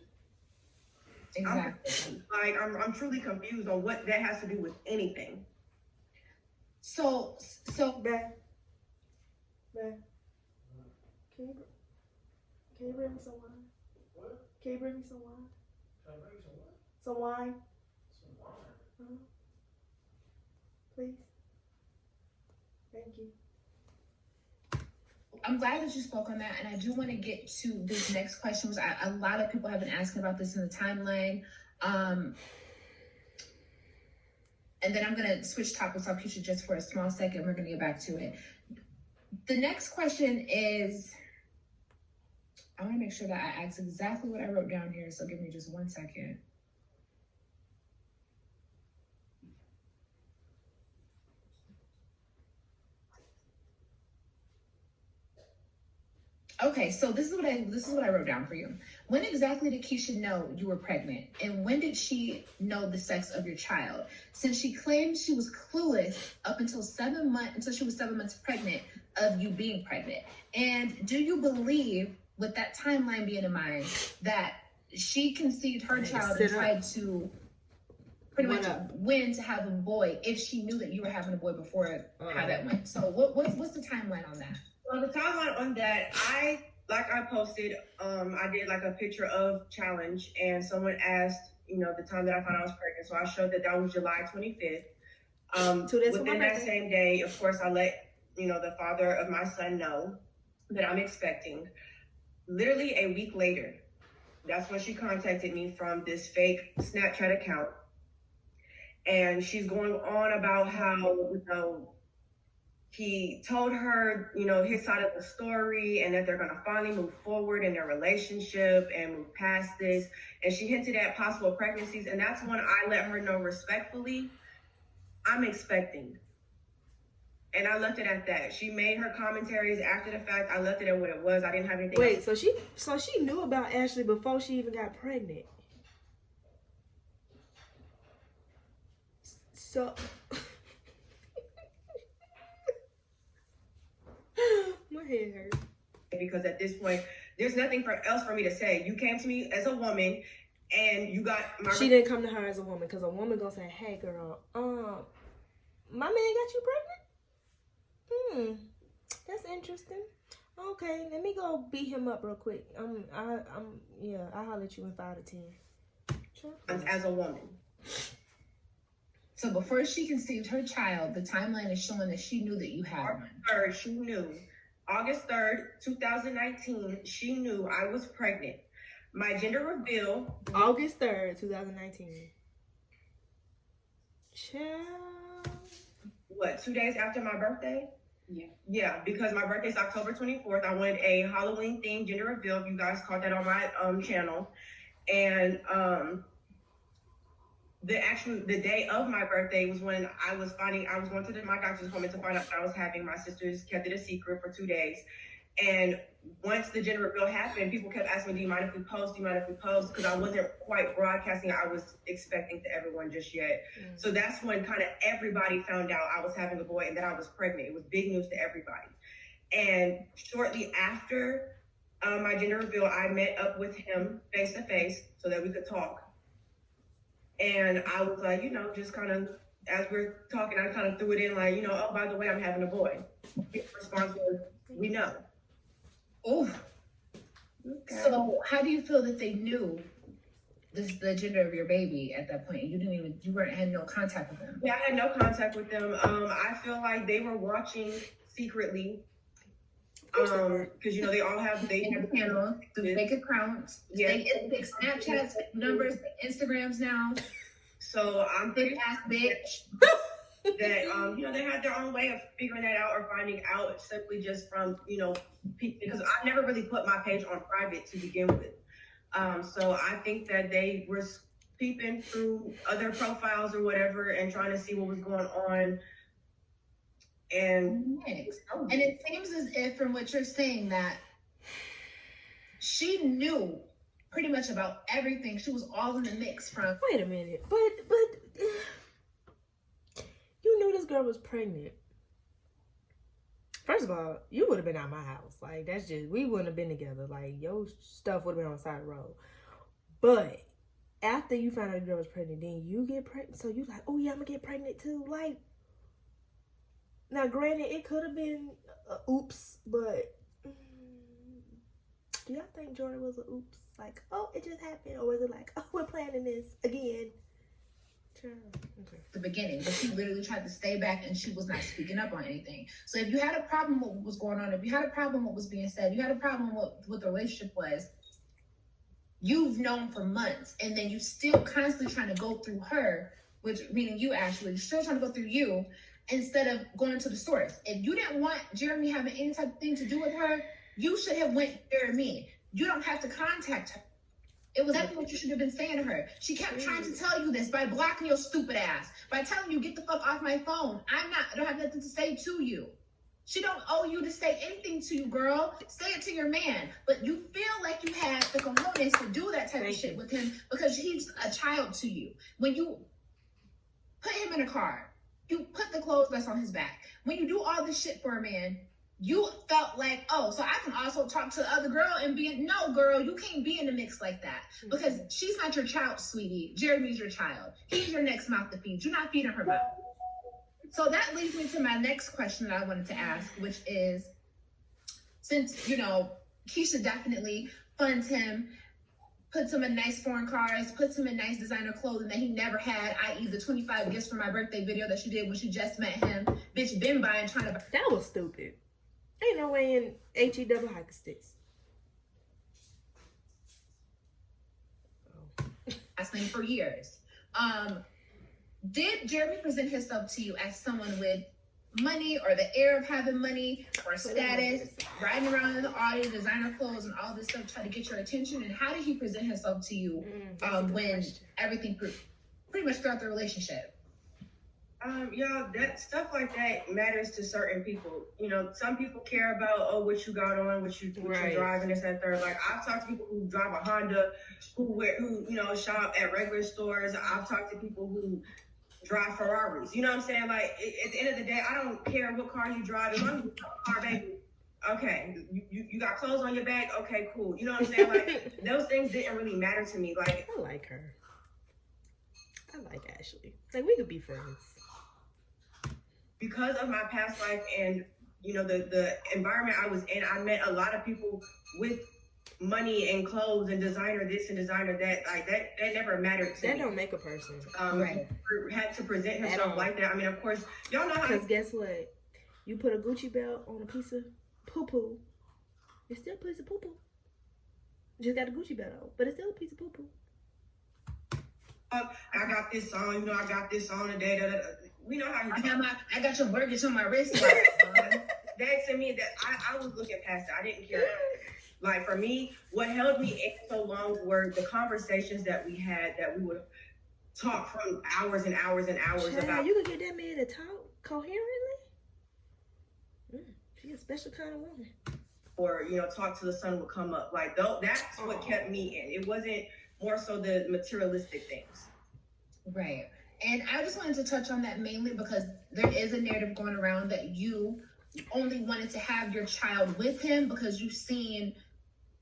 Exactly. I'm truly confused on what that has to do with anything. So, Beth. Can you bring me some wine? What? Can you bring me some wine? Can I bring you some what? Some wine. Some wine? Please. Thank you. I'm glad that you spoke on that, and I do want to get to this next question. A lot of people have been asking about this in the timeline. And then I'm going to switch topics off Keisha just for a small second. We're going to get back to it. The next question is, I want to make sure that I ask exactly what I wrote down here, so give me just 1 second. Okay, so this is what I wrote down for you. When exactly did Keisha know you were pregnant, and when did she know the sex of your child? Since she claimed she was clueless up until she was 7 months pregnant of you being pregnant. And do you believe, with that timeline being in mind, that she conceived her child and tried to pretty much win to have a boy if she knew that you were having a boy before how that went? So what's the timeline on that? Well, the timeline on that, I posted, I did like a picture of challenge, and someone asked, the time that I found I was pregnant. So I showed that was July 25th. 2 days within that same day, of course, I let, the father of my son know that I'm expecting. Literally a week later, that's when she contacted me from this fake Snapchat account. And she's going on about how, he told her, his side of the story and that they're going to finally move forward in their relationship and move past this. And she hinted at possible pregnancies. And that's when I let her know respectfully, I'm expecting. And I left it at that. She made her commentaries after the fact. I left it at what it was. I didn't have anything else. So she knew about Ashley before she even got pregnant. So... My head hurts. Because at this point, there's nothing else for me to say. You came to me as a woman, and you got my... She didn't come to her as a woman, because a woman gonna say, hey girl, my man got you pregnant? That's interesting. Okay, let me go beat him up real quick. I'll holler at you in 5 to 10. Sure. As a woman. So before she conceived her child, the timeline is showing that she knew that you had one. She knew. August 3rd, 2019, she knew I was pregnant. My gender reveal. August 3rd, 2019. Child. What, 2 days after my birthday? Yeah. Yeah, because my birthday's October 24th. I wanted a Halloween themed gender reveal. You guys caught that on my channel. And the day of my birthday was when I was going to my doctor's appointment to find out what I was having. My sisters kept it a secret for 2 days. And once the gender reveal happened, people kept asking me, do you mind if we post? Do you mind if we post? Because I wasn't quite broadcasting. I was expecting to everyone just yet. So that's when kind of everybody found out I was having a boy and that I was pregnant. It was big news to everybody. And shortly after my gender reveal, I met up with him face to face so that we could talk. And I was like, just kind of, as we're talking, I kind of threw it in like, oh, by the way, I'm having a boy. His response was, we know. Oh. Okay. So how do you feel that they knew the gender of your baby at that point? You had no contact with them. Yeah, I had no contact with them. I feel like they were watching secretly. Because they have the panel, the fake accounts, fake Snapchats, fake numbers, Instagrams now. So I'm big ass bitch. That they had their own way of figuring that out or finding out simply just from because I never really put my page on private to begin with. So I think that they were peeping through other profiles or whatever and trying to see what was going on. And it seems as if, from what you're saying, that she knew pretty much about everything. She was all in the mix from. Wait a minute, but you knew this girl was pregnant. First of all, you would have been out my house. Like, that's just, we wouldn't have been together. Like, your stuff would have been on the side of the road. But after you found out the girl was pregnant, then you get pregnant. So you like, oh yeah, I'm gonna get pregnant too. Like. Now, granted, it could have been oops, but do y'all think Jordan was an oops? Like, oh, it just happened? Or was it like, oh, we're planning this again? Okay. The beginning, but she literally tried to stay back and she was not speaking up on anything. So if you had a problem with what was going on, if you had a problem with what was being said, you had a problem with what the relationship was, you've known for months, and then you still constantly trying to go through her, which meaning you actually, you're still trying to go through you, instead of going to the source. If you didn't want Jeremy having any type of thing to do with her, you should have went to Jeremy. You don't have to contact her. It was exactly what you should have been saying to her. She kept trying to tell you this by blocking your stupid ass, by telling you, get the fuck off my phone. I don't have nothing to say to you. She don't owe you to say anything to you, girl. Say it to your man. But you feel like you have the cojones to do that type of shit with him because he's a child to you. When you put him in a car, you put the clothes that's on his back. When you do all this shit for a man, you felt like, oh, so I can also talk to the other girl and no, girl, you can't be in the mix like that. Because she's not your child, sweetie. Jeremy's your child. He's your next mouth to feed. You're not feeding her mouth. So that leads me to my next question that I wanted to ask, which is, since, Keisha definitely funds him, puts him in nice foreign cars, puts him in nice designer clothing that he never had, i.e. the 25 gifts for my birthday video that she did when she just met him. Bitch been buying, trying to buy. That was stupid. Ain't no way in HE double hiker sticks. Last name for years. Did Jeremy present himself to you as someone with money or the air of having money or status, riding around in the Audi, designer clothes and all this stuff, try to get your attention? And how did he present himself to you when everything pretty much throughout the relationship? That stuff like that matters to certain people. Some people care about what you got on, what you drive, and this and third. Like, I've talked to people who drive a Honda, who shop at regular stores. I've talked to people who drive Ferraris. You know what I'm saying? Like, at the end of the day, I don't care what car you drive. As long as you drive a car, baby. Okay, you got clothes on your back. Okay, cool. You know what I'm saying? Like, those things didn't really matter to me. Like, I like her. I like Ashley. Like, we could be friends. Because of my past life and the environment I was in, I met a lot of people with money and clothes and designer this and designer that. Like, that never mattered to me. That don't make a person. Had to present herself like that. I mean, of course, y'all know how. Because guess what? You put a Gucci belt on a piece of poo-poo, it's still a piece of poo-poo. You just got a Gucci belt on, but it's still a piece of poo-poo. I got this on, I got this on today. We know how I got your mortgage on my wrist. That to me, that I was looking past it. I didn't care. Like, for me, what held me in so long were the conversations that we had, that we would talk from hours and hours and hours about. You could get that man to talk coherently? She's a special kind of woman. Or, talk till the sun would come up. Like, that's what kept me in. It wasn't more so the materialistic things. Right. And I just wanted to touch on that mainly because there is a narrative going around that you only wanted to have your child with him because you've seen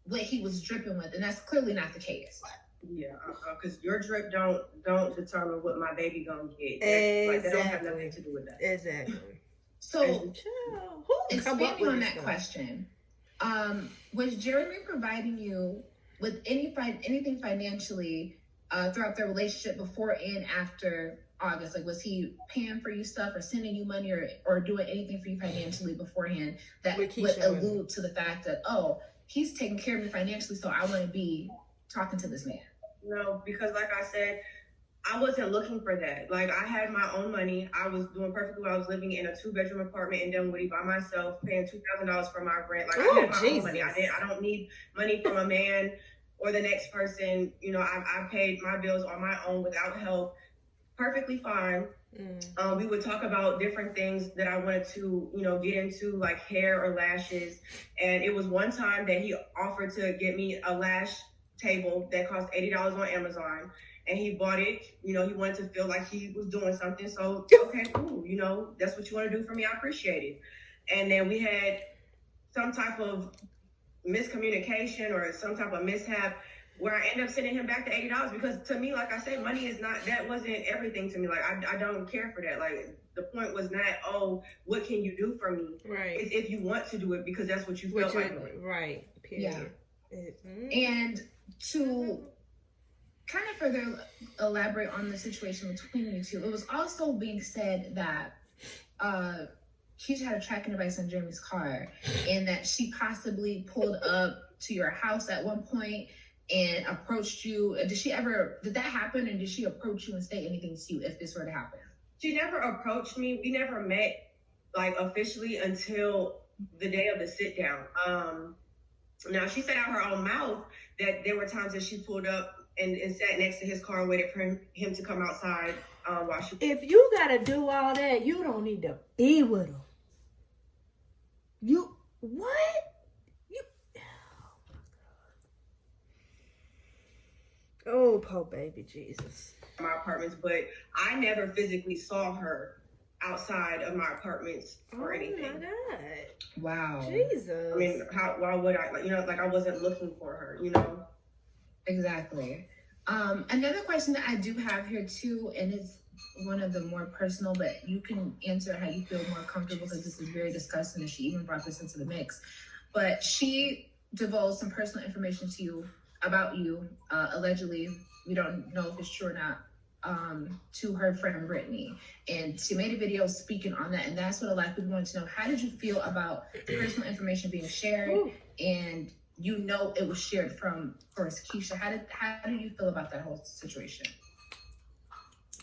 what he was dripping with, and that's clearly not the case. Yeah, because your drip don't determine what my baby gonna get. Exactly. Like, that don't have nothing to do with that. Exactly. So, expanding on that question, Was Jeremy providing you with anything financially throughout their relationship before and after August? Like, was he paying for you stuff or sending you money or doing anything for you financially beforehand that would allude to the fact that, oh, he's taking care of me financially, so I want to be talking to this man? No, because like I said, I wasn't looking for that. Like, I had my own money. I was doing perfectly well. I was living in a 2-bedroom apartment in Dunwoody by myself, paying $2,000 for my rent. Like, I had my own money. I don't need money from a man or the next person. You know, I paid my bills on my own without help. Perfectly fine. We would talk about different things that I wanted to, you know, get into, like hair or lashes. And it was one time that he offered to get me a lash table that cost $80 on Amazon. And he bought it, you know, he wanted to feel like he was doing something. So, okay, cool. You know, that's what you want to do for me. I appreciate it. And then we had some type of miscommunication or some type of mishap where I ended up sending him back the $80 because to me, like I said, money is not, that wasn't everything to me. Like, I don't care for that. Like, the point was not, oh, what can you do for me? Right. It's if you want to do it because that's what you felt like doing. Right. Period. Yeah. And to kind of further elaborate on the situation between you two, it was also being said that Keisha had a tracking device on Jeremy's car and that she possibly pulled up to your house at one point and approached you. Did that happen, and did she approach you and say anything to you if this were to happen? She never approached me. We never met, like, officially until the day of the sit down. Now, she said out her own mouth that there were times that she pulled up and sat next to his car and waited for him to come outside while she... If you gotta do all that, you don't need to be with him. What? Oh, poor baby Jesus. My apartments, but I never physically saw her outside of my apartments or anything. Oh my God. Wow. Jesus. I mean, why would I? Like, you know, like I wasn't looking for her, you know? Exactly. Another question that I do have here too, and it's one of the more personal, but you can answer how you feel more comfortable because this is very disgusting and she even brought this into the mix. But she divulged some personal information to you about you, allegedly, we don't know if it's true or not, to her friend Brittany. And she made a video speaking on that, and that's what a lot of people want to know. How did you feel about personal information being shared? Ooh. And you know it was shared from first Keisha. How do you feel about that whole situation?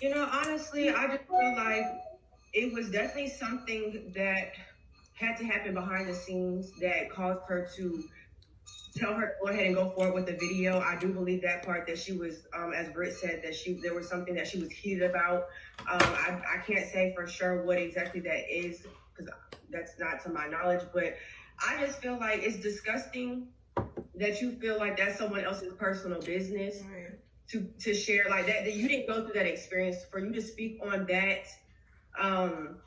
You know, honestly, I just feel like it was definitely something that had to happen behind the scenes that caused her to tell her to go ahead and go forward with the video. I do believe that part, that she was, as Britt said, that there was something that she was heated about. I can't say for sure what exactly that is because that's not to my knowledge, but I just feel like it's disgusting that you feel like that's someone else's personal business to share like that you didn't go through that experience, for you to speak on that and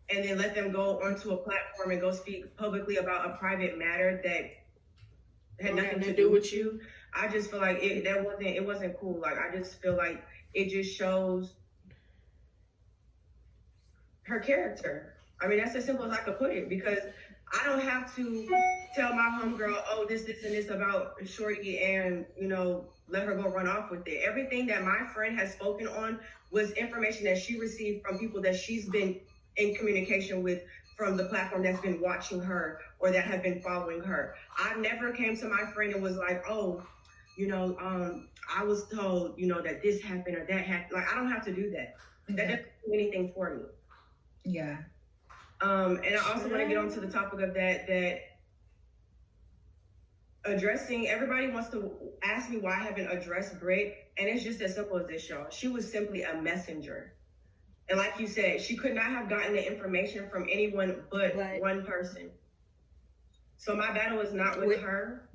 then let them go onto a platform and go speak publicly about a private matter that had nothing to do with you. I just feel like it wasn't cool. Like, I just feel like it just shows her character. I mean, that's as simple as I could put it, because I don't have to tell my homegirl, oh, this, and this about Shorty and, you know, let her go run off with it. Everything that my friend has spoken on was information that she received from people that she's been in communication with from the platform that's been watching her or that have been following her. I never came to my friend and was like, oh, you know, I was told, you know, that this happened or that happened. Like, I don't have to do that. That doesn't do anything for me. Yeah. And I also want to get on to the topic of that addressing, everybody wants to ask me why I haven't addressed Britt, and it's just as simple as this, y'all. She was simply a messenger. And like you said, she could not have gotten the information from anyone but one person. So my battle is not with her.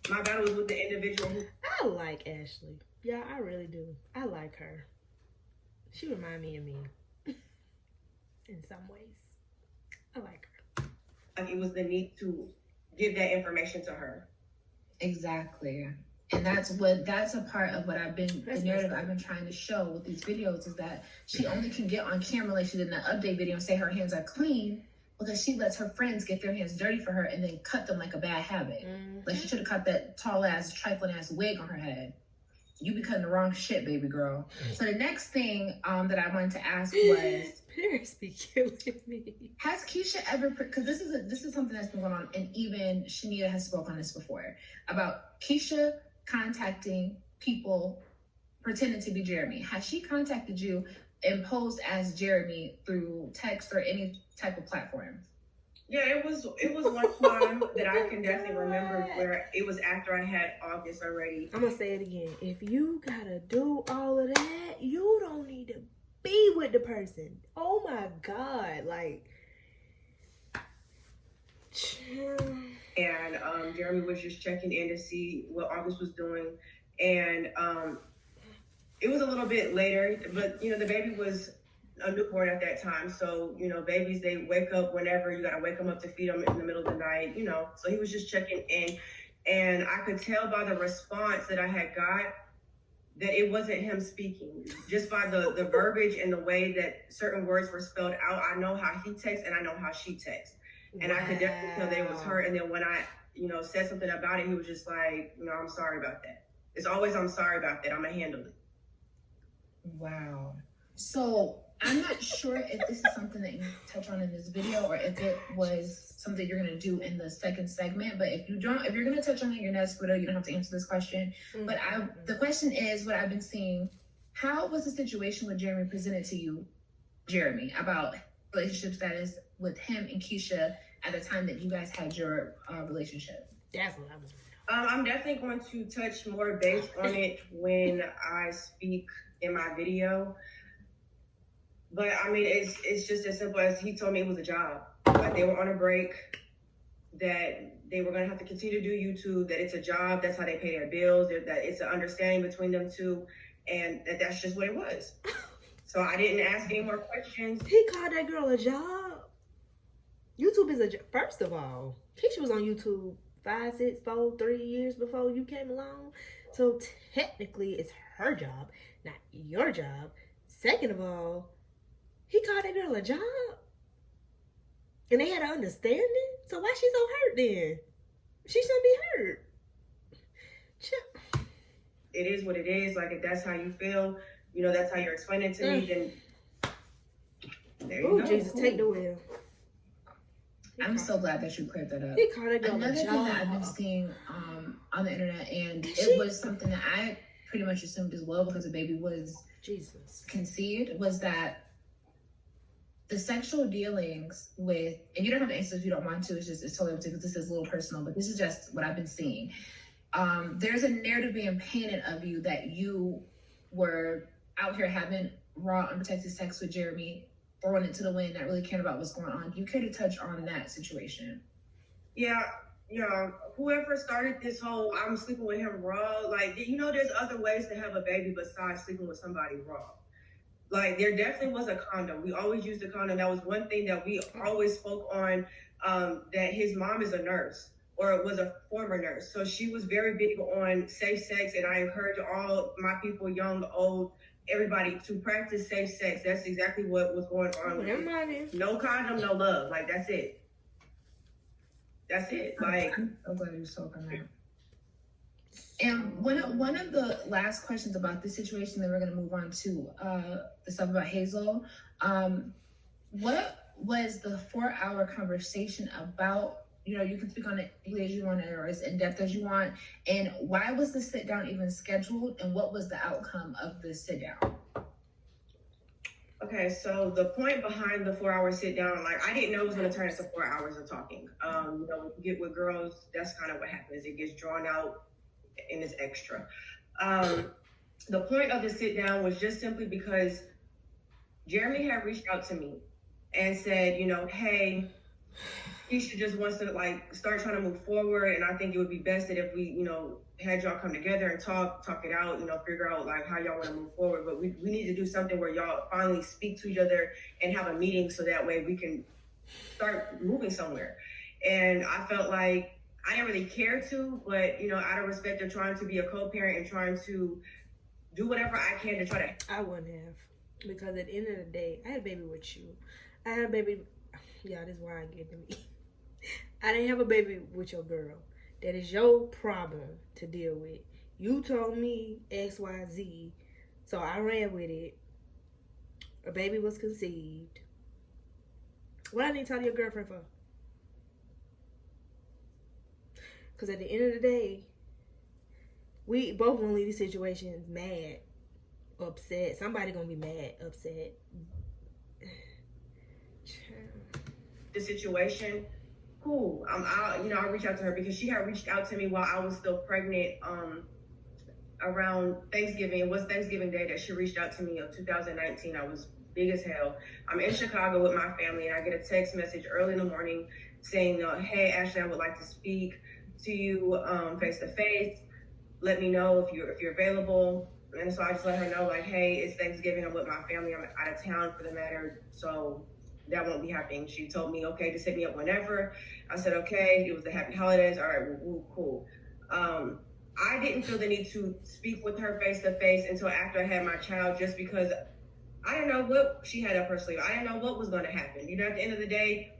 My battle is with the individual who... I like Ashli. Yeah, I really do. I like her. She reminds me of me in some ways. I like her. Like, it was the need to give that information to her. Exactly. And that's a part of what the narrative I've been trying to show with these videos, is that she only can get on camera like she did in the update video and say her hands are clean because she lets her friends get their hands dirty for her and then cut them like a bad habit. Like, she should have cut that tall ass, trifling ass wig on her head. You be cutting the wrong shit, baby girl. So the next thing that I wanted to ask was, Paris be killing me. Has Keisha ever, because this is something that's been going on, and even Shanita has spoken on this before, about Keisha contacting people pretending to be Jeremy. Has she contacted you and posed as Jeremy through text or any type of platform? Yeah, it was one time that I can definitely remember where it was after I had August already. I'm gonna say it again. If you gotta do all of that, you don't need to be with the person. Oh my God, like. And Jeremy was just checking in to see what August was doing, and it was a little bit later, but the baby was a newborn at that time. So, babies, they wake up whenever. You got to wake them up to feed them in the middle of the night, So he was just checking in. And I could tell by the response that I had got that it wasn't him speaking. Just by the verbiage and the way that certain words were spelled out, I know how he texts and I know how she texts. And I could definitely tell that it was her. And then when I, said something about it, he was just like, I'm sorry about that. It's always, I'm sorry about that. I'm going to handle it. Wow. So I'm not sure if this is something that you touch on in this video or if it was something you're going to do in the second segment. But if you're going to touch on it in your next video, you don't have to answer this question. Mm-hmm. But the question is, what I've been seeing, how was the situation with Jeremy presented to you, Jeremy, about relationship status with him and Keisha at the time that you guys had your relationship? That's what I was. I'm definitely going to touch more base on it when I speak in my video. But I mean, it's just as simple as he told me it was a job. Like, they were on a break, that they were going to have to continue to do YouTube, that it's a job, that's how they pay their bills, that it's an understanding between them two, and that's just what it was. So I didn't ask any more questions. He called that girl a job. YouTube is a job. First of all, Keisha was on YouTube 5, 6, 4, 3 years before you came along. So technically it's her job, not your job. Second of all, he called that girl a job. And they had an understanding. So why she so hurt then? She shouldn't be hurt. It is what it is. Like, if that's how you feel, that's how you're explaining it to me, then there you go. Jesus, take the wheel. I'm so glad that you cleared that up. He called that girl Another a thing job. that I've been seeing on the internet, and it was something that I pretty much assumed as well because the baby was conceived, was that the sexual dealings with, and you don't have to answer if you don't want to, it's totally up to you because this is a little personal, but this is just what I've been seeing. There's a narrative being painted of you that you were out here having raw, unprotected sex with Jeremy, throwing it to the wind, not really caring about what's going on. Do you care to touch on that situation? Yeah, whoever started this whole I'm sleeping with him raw, like, there's other ways to have a baby besides sleeping with somebody raw. Like, there definitely was a condom. We always used a condom. That was one thing that we always spoke on, that his mom is a nurse, or was a former nurse. So she was very big on safe sex, and I encourage all my people, young, old, everybody, to practice safe sex. That's exactly what was going on. No condom, no love. Like, that's it. That's it. Like, I'm glad you spoke on that. And one of the last questions about this situation, then we're going to move on to the stuff about Hazel. What was the 4-hour conversation about? You can speak on it as you want or as in depth as you want. And why was the sit down even scheduled? And what was the outcome of the sit down? Okay, so the point behind the 4-hour sit down, like, I didn't know it was going to turn into 4 hours of talking. When you get with girls, that's kind of what happens. It gets drawn out and it's extra. The point of the sit down was just simply because Jeremy had reached out to me and said, hey, Keisha just wants to start trying to move forward, and I think it would be best that if we, had y'all come together and talk it out, figure out how y'all want to move forward. But we need to do something where y'all finally speak to each other and have a meeting so that way we can start moving somewhere. And I felt like I didn't really care to, but out of respect of trying to be a co-parent and trying to do whatever I can to try to. I wouldn't have, because at the end of the day, I had a baby with you. I had a baby Yeah, this is why I get to me. I didn't have a baby with your girl. That is your problem to deal with. You told me X, Y, Z, so I ran with it. A baby was conceived. What I need to talk to your girlfriend for? Because at the end of the day, we both gonna leave these situations mad, upset. Somebody gonna be mad, upset. The situation, cool. I'll reach out to her because she had reached out to me while I was still pregnant. Around Thanksgiving, it was Thanksgiving Day that she reached out to me in 2019. I was big as hell. I'm in Chicago with my family, and I get a text message early in the morning saying, "Hey, Ashley, I would like to speak to you face to face. Let me know if you're available." And so I just let her know, like, "Hey, it's Thanksgiving. I'm with my family. I'm out of town for the matter, so that won't be happening." She told me, "Okay, just hit me up whenever." I said, "Okay." It was the happy holidays. All right, well, cool. I didn't feel the need to speak with her face to face until after I had my child, just because I didn't know what she had up her sleeve. I didn't know what was going to happen. At the end of the day,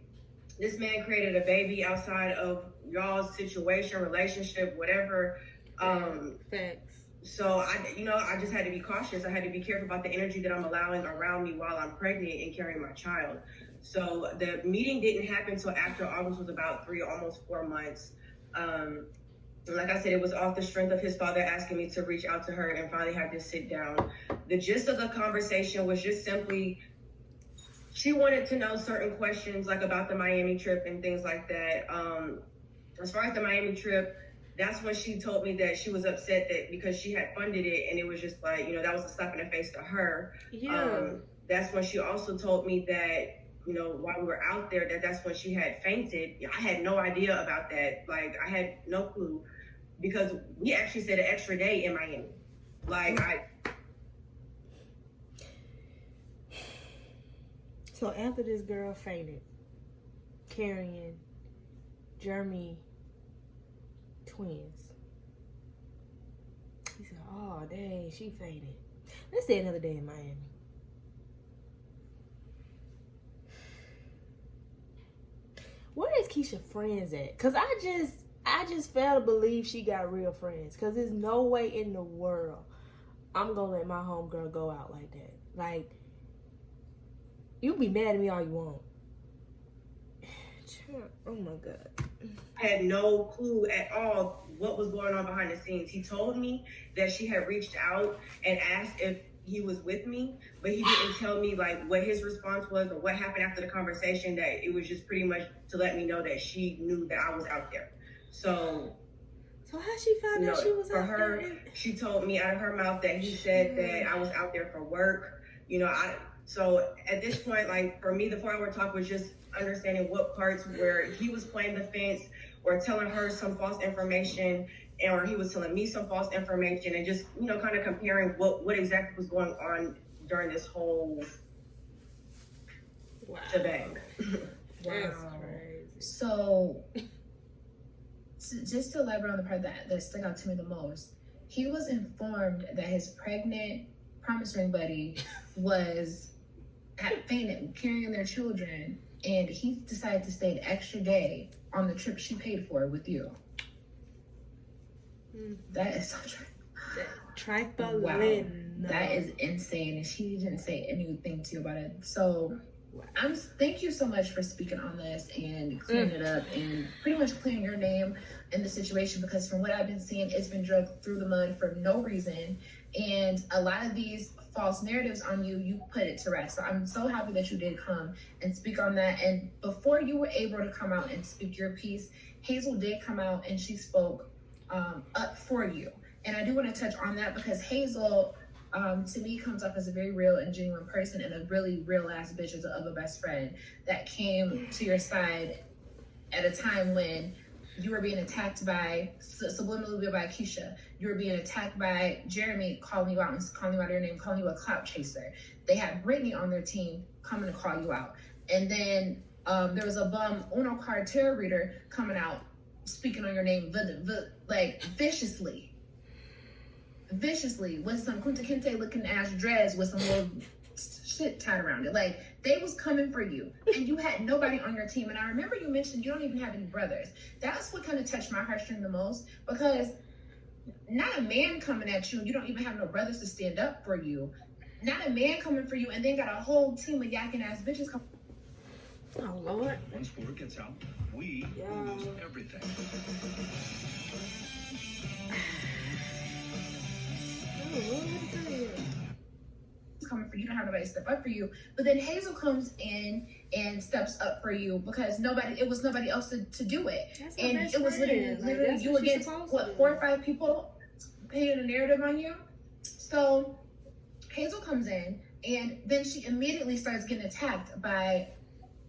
this man created a baby outside of y'all's situation, relationship, whatever. Thanks. So I just had to be cautious. I had to be careful about the energy that I'm allowing around me while I'm pregnant and carrying my child. So the meeting didn't happen until after August was about 3, almost 4 months. Like I said, it was off the strength of his father asking me to reach out to her and finally have to sit down. The gist of the conversation was just simply, she wanted to know certain questions, like about the Miami trip and things like that. As far as the Miami trip, that's when she told me that she was upset that because she had funded it, and it was just like, that was a slap in the face to her. Yeah. That's when she also told me that, while we were out there, that's when she had fainted. I had no idea about that. Like, I had no clue, because we actually stayed an extra day in Miami. So after this girl fainted, carrying Jeremy twins, he said, "Oh, dang, she fainted. Let's stay another day in Miami." Where is Keisha friends at? Because I just fail to believe she got real friends. Because there's no way in the world I'm going to let my homegirl go out like that. Like, you can be mad at me all you want. Oh my God. I had no clue at all what was going on behind the scenes. He told me that she had reached out and asked if he was with me, but he didn't tell me like what his response was or what happened after the conversation. That it was just pretty much to let me know that she knew that I was out there. So how she found out she was out her, there? She told me out of her mouth that he said that I was out there for work. So at this point, like for me, the 4-hour talk was just understanding what parts where he was playing the fence or telling her some false information, or he was telling me some false information, and just, kind of comparing what exactly was going on during this whole shebang. That's crazy. So just to elaborate on the part that stuck out to me the most, he was informed that his pregnant promise ring buddy had fainted carrying their children, and he decided to stay an extra day on the trip she paid for with you. That is so trifling. Wow, that is insane, and she didn't say anything to you about it. So thank you so much for speaking on this and clearing it up and pretty much clearing your name in the situation, because from what I've been seeing, it's been dragged through the mud for no reason, and a lot of these false narratives on you put it to rest. So I'm so happy that you did come and speak on that. And before you were able to come out and speak your piece, Hazel did come out and she spoke up for you. And I do want to touch on that because Hazel, to me, comes off as a very real and genuine person and a really real ass bitch of a best friend that came to your side at a time when you were being attacked by, subliminally by Keisha. You were being attacked by Jeremy, calling you out and calling you out your name, calling you a clout chaser. They had Brittany on their team coming to call you out. And then there was a bum Uno card tarot reader coming out, speaking on your name, like viciously, with some Kunta Kinte looking ass dreads with some little shit tied around it. Like, They was coming for you, and you had nobody on your team. And I remember you mentioned you don't even have any brothers. That's what kind of touched my heartstring the most, because not a man coming at you, and you don't even have no brothers to stand up for you. Not a man coming for you, and then got a whole team of yakking ass bitches coming. Oh Lord. Once word gets out, we lose everything. Oh Lord, what is that? Coming for you, don't have nobody to step up for you. But then Hazel comes in and steps up for you because it was nobody else to do it. And it was literally you against what, 4 or 5 people painting a narrative on you. So Hazel comes in, and then she immediately starts getting attacked by,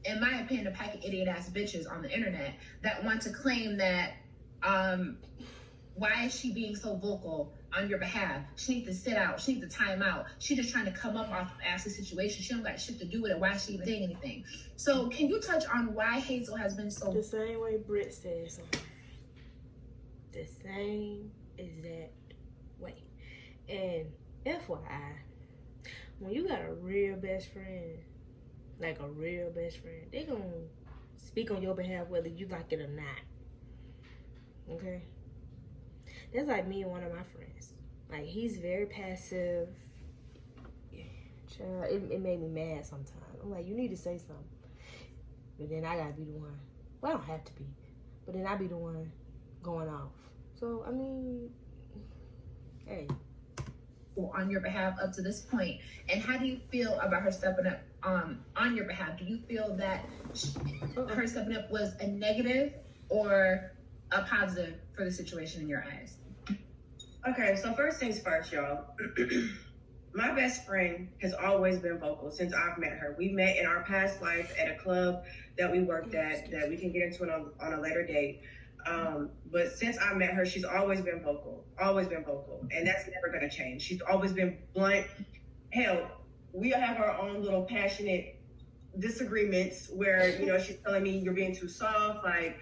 in my opinion, a pack of idiot ass bitches on the internet that want to claim that why is she being so vocal on your behalf? She needs to sit out. She needs to time out. She just trying to come up off of Ashley's situation. She don't got shit to do with it. Why is she even saying anything? So can you touch on why Hazel has been so... The same way Britt says. The same exact way. And FYI, when you got a real best friend, like a real best friend, they gonna speak on your behalf whether you like it or not. Okay? That's like me and one of my friends. Like, he's very passive. Yeah, child, it made me mad sometimes. I'm like, you need to say something. But then I gotta be the one. Well, I don't have to be. But then I be the one going off. So, I mean, hey. On your behalf up to this point. And how do you feel about her stepping up on your behalf? Do you feel that her stepping up was a negative or a positive for the situation in your eyes? Okay, so first things first, y'all. My best friend has always been vocal since I've met her. We met in our past life at a club that we worked at that we can get into on a later date. But since I met her, she's always been vocal, and that's never gonna change. She's always been blunt. Hell, we have our own little passionate disagreements where, you know, she's telling me you're being too soft, like,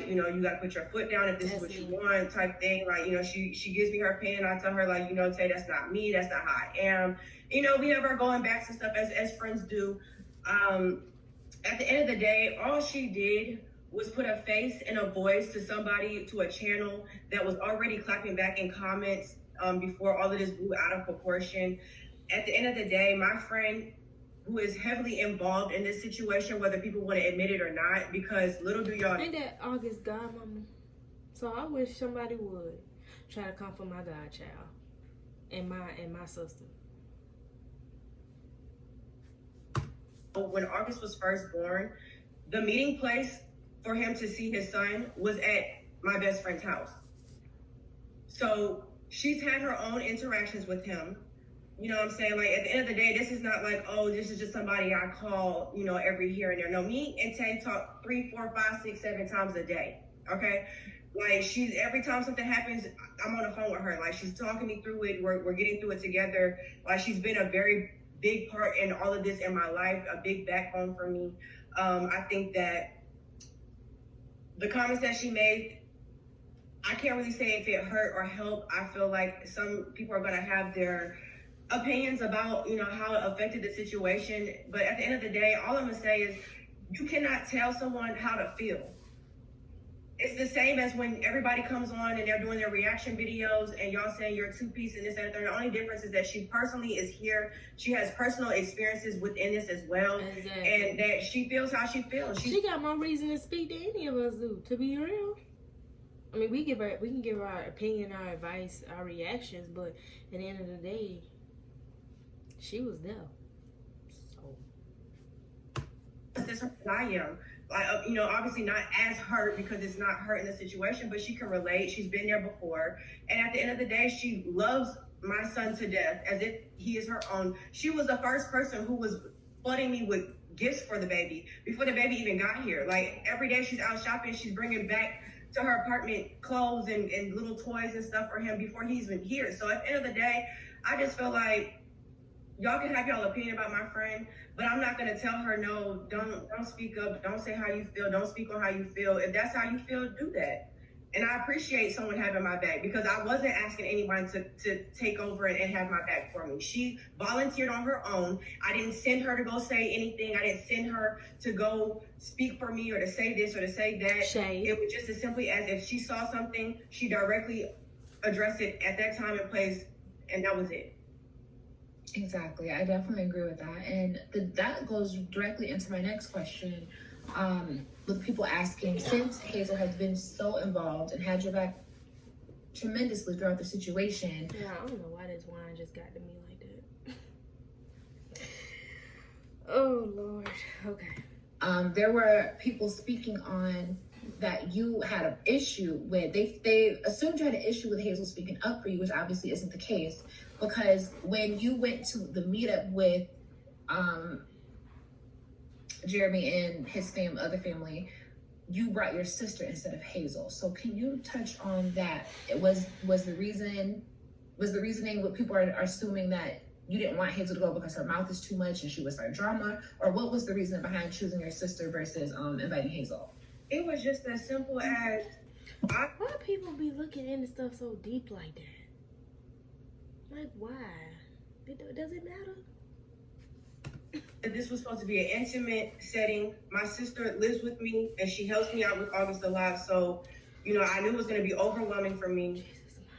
you know, you got to put your foot down if this is what you want, type thing. Like, you know, she gives me her opinion. I tell her, like, you know, Tay, that's not me. That's not how I am. You know, we have our going backs and stuff as friends do. At the end of the day, all she did was put a face and a voice to somebody, to a channel that was already clapping back in comments before all of this blew out of proportion. At the end of the day, my friend, who is heavily involved in this situation, whether people want to admit it or not, because little do y'all... Ain't that August godmama? So I wish somebody would try to come for my godchild and my sister. When August was first born, the meeting place for him to see his son was at my best friend's house. So she's had her own interactions with him. You know what I'm saying? Like, at the end of the day, this is not like, oh, this is just somebody I call, you know, every here and there. No, me and Tay talk 3, 4, 5, 6, 7 times a day. Okay? Like, she's, every time something happens, I'm on the phone with her. Like, she's talking me through it. We're getting through it together. Like, she's been a very big part in all of this in my life, a big backbone for me. I think that the comments that she made, I can't really say if it hurt or helped. I feel like some people are going to have their opinions about, you know, how it affected the situation. But at the end of the day, all I'm going to say is you cannot tell someone how to feel. It's the same as when everybody comes on and they're doing their reaction videos and y'all saying you're a two-piece and this and that. The only difference is that she personally is here. She has personal experiences within this as well. Exactly. And that she feels how she feels. She got more reason to speak than any of us do, to be real. I mean, we can give our opinion, our advice, our reactions, but at the end of the day, she was there. So that's what I am. You know, obviously not as hurt because it's not her in the situation, but she can relate. She's been there before. And at the end of the day, she loves my son to death as if he is her own. She was the first person who was flooding me with gifts for the baby before the baby even got here. Like, every day she's out shopping, she's bringing back to her apartment clothes and little toys and stuff for him before he's even here. So at the end of the day, I just feel like y'all can have y'all opinion about my friend, but I'm not gonna tell her, no, don't speak up, don't say how you feel, don't speak on how you feel. If that's how you feel, do that. And I appreciate someone having my back because I wasn't asking anyone to take over and have my back for me. She volunteered on her own. I didn't send her to go say anything. I didn't send her to go speak for me or to say this or to say that. Shade. It was just as simply as if she saw something, she directly addressed it at that time and place, and that was it. Exactly. I definitely agree with that. And that goes directly into my next question. With people asking, since Hazel has been so involved and had your back tremendously throughout the situation. Yeah, I don't know why this wine just got to me like that. Oh, Lord. Okay. There were people speaking on that you had an issue with. They assumed you had an issue with Hazel speaking up for you, which obviously isn't the case. Because when you went to the meetup with Jeremy and his other family, you brought your sister instead of Hazel. So can you touch on that? Was the reasoning what people are assuming that you didn't want Hazel to go because her mouth is too much and she would start drama? Or what was the reason behind choosing your sister versus inviting Hazel? It was just as simple as why people be looking into stuff so deep like that? Like, why? Does it matter? This was supposed to be an intimate setting. My sister lives with me and she helps me out with August a lot. So, I knew it was going to be overwhelming for me.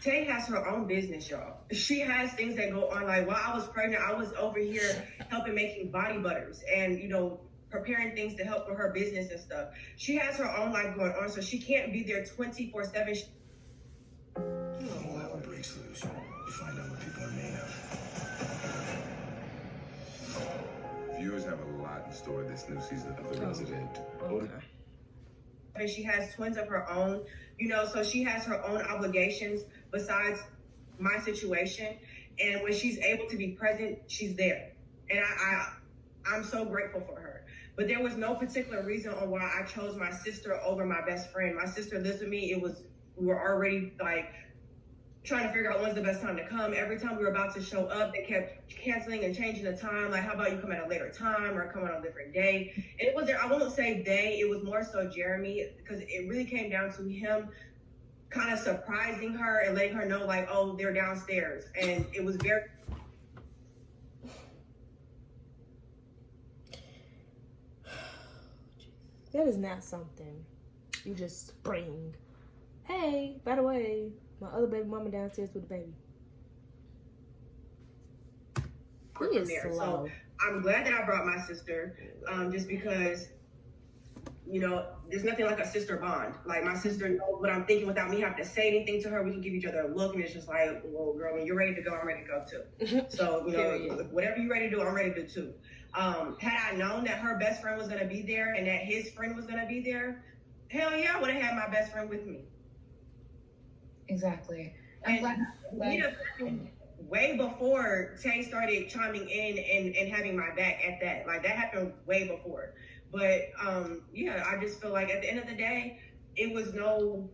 Tay has her own business, y'all. She has things that go on. Like, while I was pregnant, I was over here helping making body butters and, preparing things to help for her business and stuff. She has her own life going on, so she can't be there 24/7. Whatever breaks loose, you find out what people are made of. Viewers have a lot in store this new season of The Resident. Okay. And she has twins of her own, so she has her own obligations besides my situation. And when she's able to be present, she's there. And I'm so grateful for her. But there was no particular reason on why I chose my sister over my best friend. My sister lives with me. We were already trying to figure out when's the best time to come. Every time we were about to show up, they kept canceling and changing the time. Like, how about you come at a later time or come on a different day? And it wasn't, I won't say they, it was more so Jeremy, because it really came down to him kind of surprising her and letting her know, like, oh, they're downstairs. And it was very... That is not something you just spring. Hey, by the way, my other baby mama downstairs with the baby. He is slow. So I'm glad that I brought my sister, just because, there's nothing like a sister bond. Like, my sister knows what I'm thinking without me having to say anything to her. We can give each other a look, and it's just like, well, girl, when you're ready to go, I'm ready to go too. So, whatever you're ready to do, I'm ready to do too. Had I known that her best friend was going to be there and that his friend was going to be there, hell yeah, I would have had my best friend with me. Exactly. I'm glad. Way before Tay started chiming in and having my back at that. Like, that happened way before. But, I just feel like at the end of the day, it was no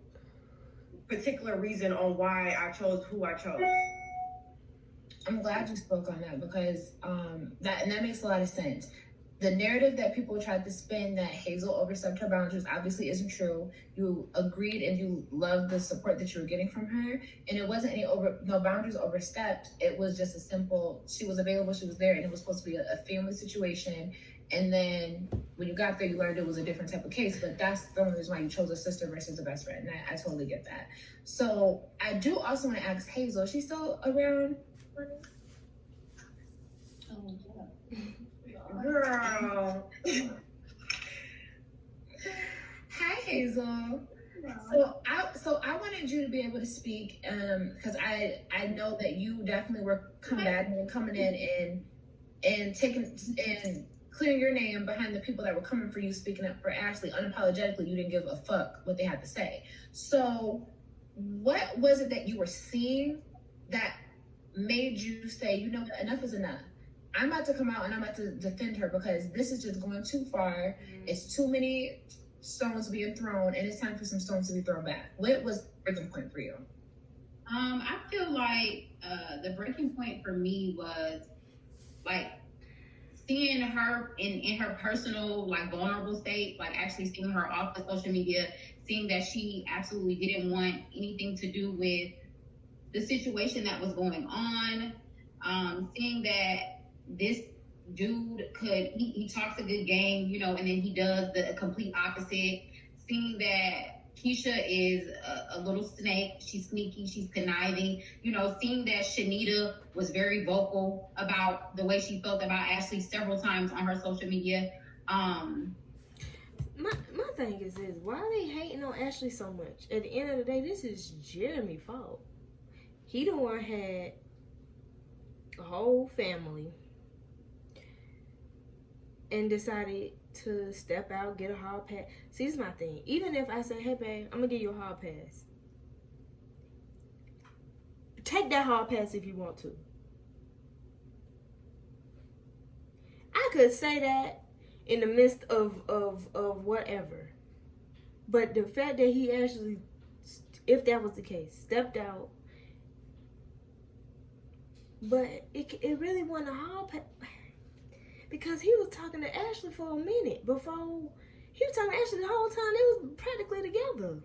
particular reason on why I chose who I chose. I'm glad you spoke on that because that makes a lot of sense. The narrative that people tried to spin that Hazel overstepped her boundaries obviously isn't true. You agreed and you loved the support that you were getting from her, and it wasn't no boundaries overstepped. It was just a simple, she was available, she was there, and it was supposed to be a family situation. And then when you got there, you learned it was a different type of case, but that's the only reason why you chose a sister versus a best friend. And I totally get that. So I do also want to ask Hazel, is she still around? Oh, girl. Hi, Hazel. So I wanted you to be able to speak because I know that you definitely were combating and coming in and taking and clearing your name behind the people that were coming for you, speaking up for Ashli unapologetically. You didn't give a fuck what they had to say. So what was it that you were seeing that made you say, you know what, enough is enough? I'm about to come out and I'm about to defend her because this is just going too far. It's too many stones being thrown and it's time for some stones to be thrown back. What was the breaking point for you? I feel like the breaking point for me was like seeing her in her personal, like, vulnerable state, like actually seeing her off of social media, seeing that she absolutely didn't want anything to do with the situation that was going on, seeing that this dude he talks a good game, you know, and then he does the complete opposite, seeing that Keisha is a little snake. She's sneaky. She's conniving. You know, seeing that Shanita was very vocal about the way she felt about Ashli several times on her social media. My thing is this: why are they hating on Ashli so much? At the end of the day, this is Jeremy's fault. He the one had a whole family and decided to step out, get a hall pass. See, this is my thing. Even if I say, hey, babe, I'm going to give you a hall pass. Take that hall pass if you want to. I could say that in the midst of whatever. But the fact that he actually, if that was the case, stepped out. But it really wasn't a hall pass. Because he was talking to Ashli for a minute before he was talking to Ashli the whole time. They was practically together.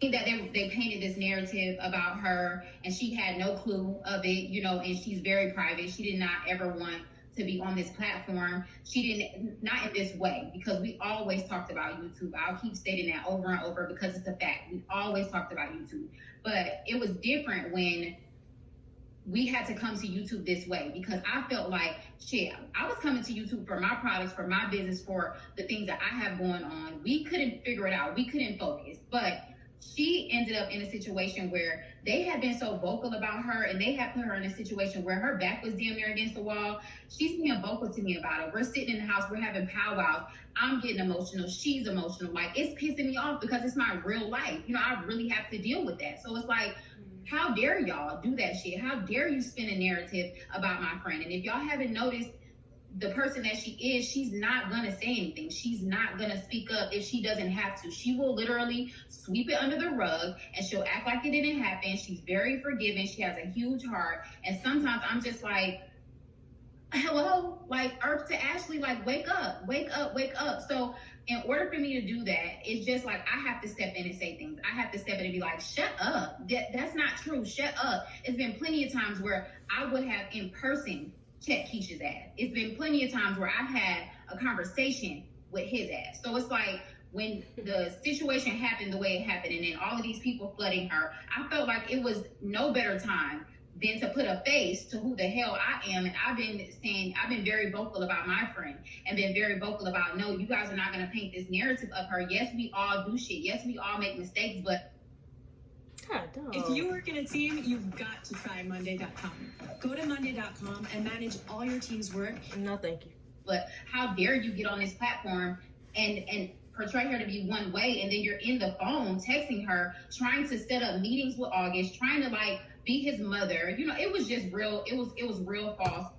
That they painted this narrative about her and she had no clue of it, you know, and she's very private. She did not ever want to be on this platform. She didn't, not in this way, because we always talked about YouTube. I'll keep stating that over and over because it's a fact. We always talked about YouTube. But it was different when we had to come to YouTube this way, because I felt like, shit, I was coming to YouTube for my products, for my business, for the things that I have going on. We couldn't figure it out. We couldn't focus. But she ended up in a situation where they had been so vocal about her, and they had put her in a situation where her back was damn near against the wall. She's being vocal to me about it. We're sitting in the house, we're having powwows. I'm getting emotional. She's emotional. Like, it's pissing me off because it's my real life. You know, I really have to deal with that. So it's like, how dare y'all do that shit? How dare you spin a narrative about my friend? And if y'all haven't noticed, the person that she is, she's not gonna say anything. She's not gonna speak up if she doesn't have to. She will literally sweep it under the rug and she'll act like it didn't happen. She's very forgiving. She has a huge heart. And sometimes I'm just like, hello, like, earth to Ashli, like, wake up, wake up, wake up. So in order for me to do that, it's just like, I have to step in and say things. I have to step in and be like, shut up. That's not true. Shut up. It's been plenty of times where I would have in person checked Keisha's ass. It's been plenty of times where I've had a conversation with his ass. So it's like, when the situation happened the way it happened, and then all of these people flooding her, I felt like it was no better time than to put a face to who the hell I am. And I've been very vocal about my friend, and been very vocal about, no, you guys are not going to paint this narrative of her. Yes, we all do shit. Yes, we all make mistakes, but if you work in a team, you've got to try Monday.com. Go to Monday.com and manage all your team's work. No, thank you. But how dare you get on this platform and portray her to be one way, and then you're in the phone texting her, trying to set up meetings with August, trying to like be his mother. You know, it was just real. It was real false.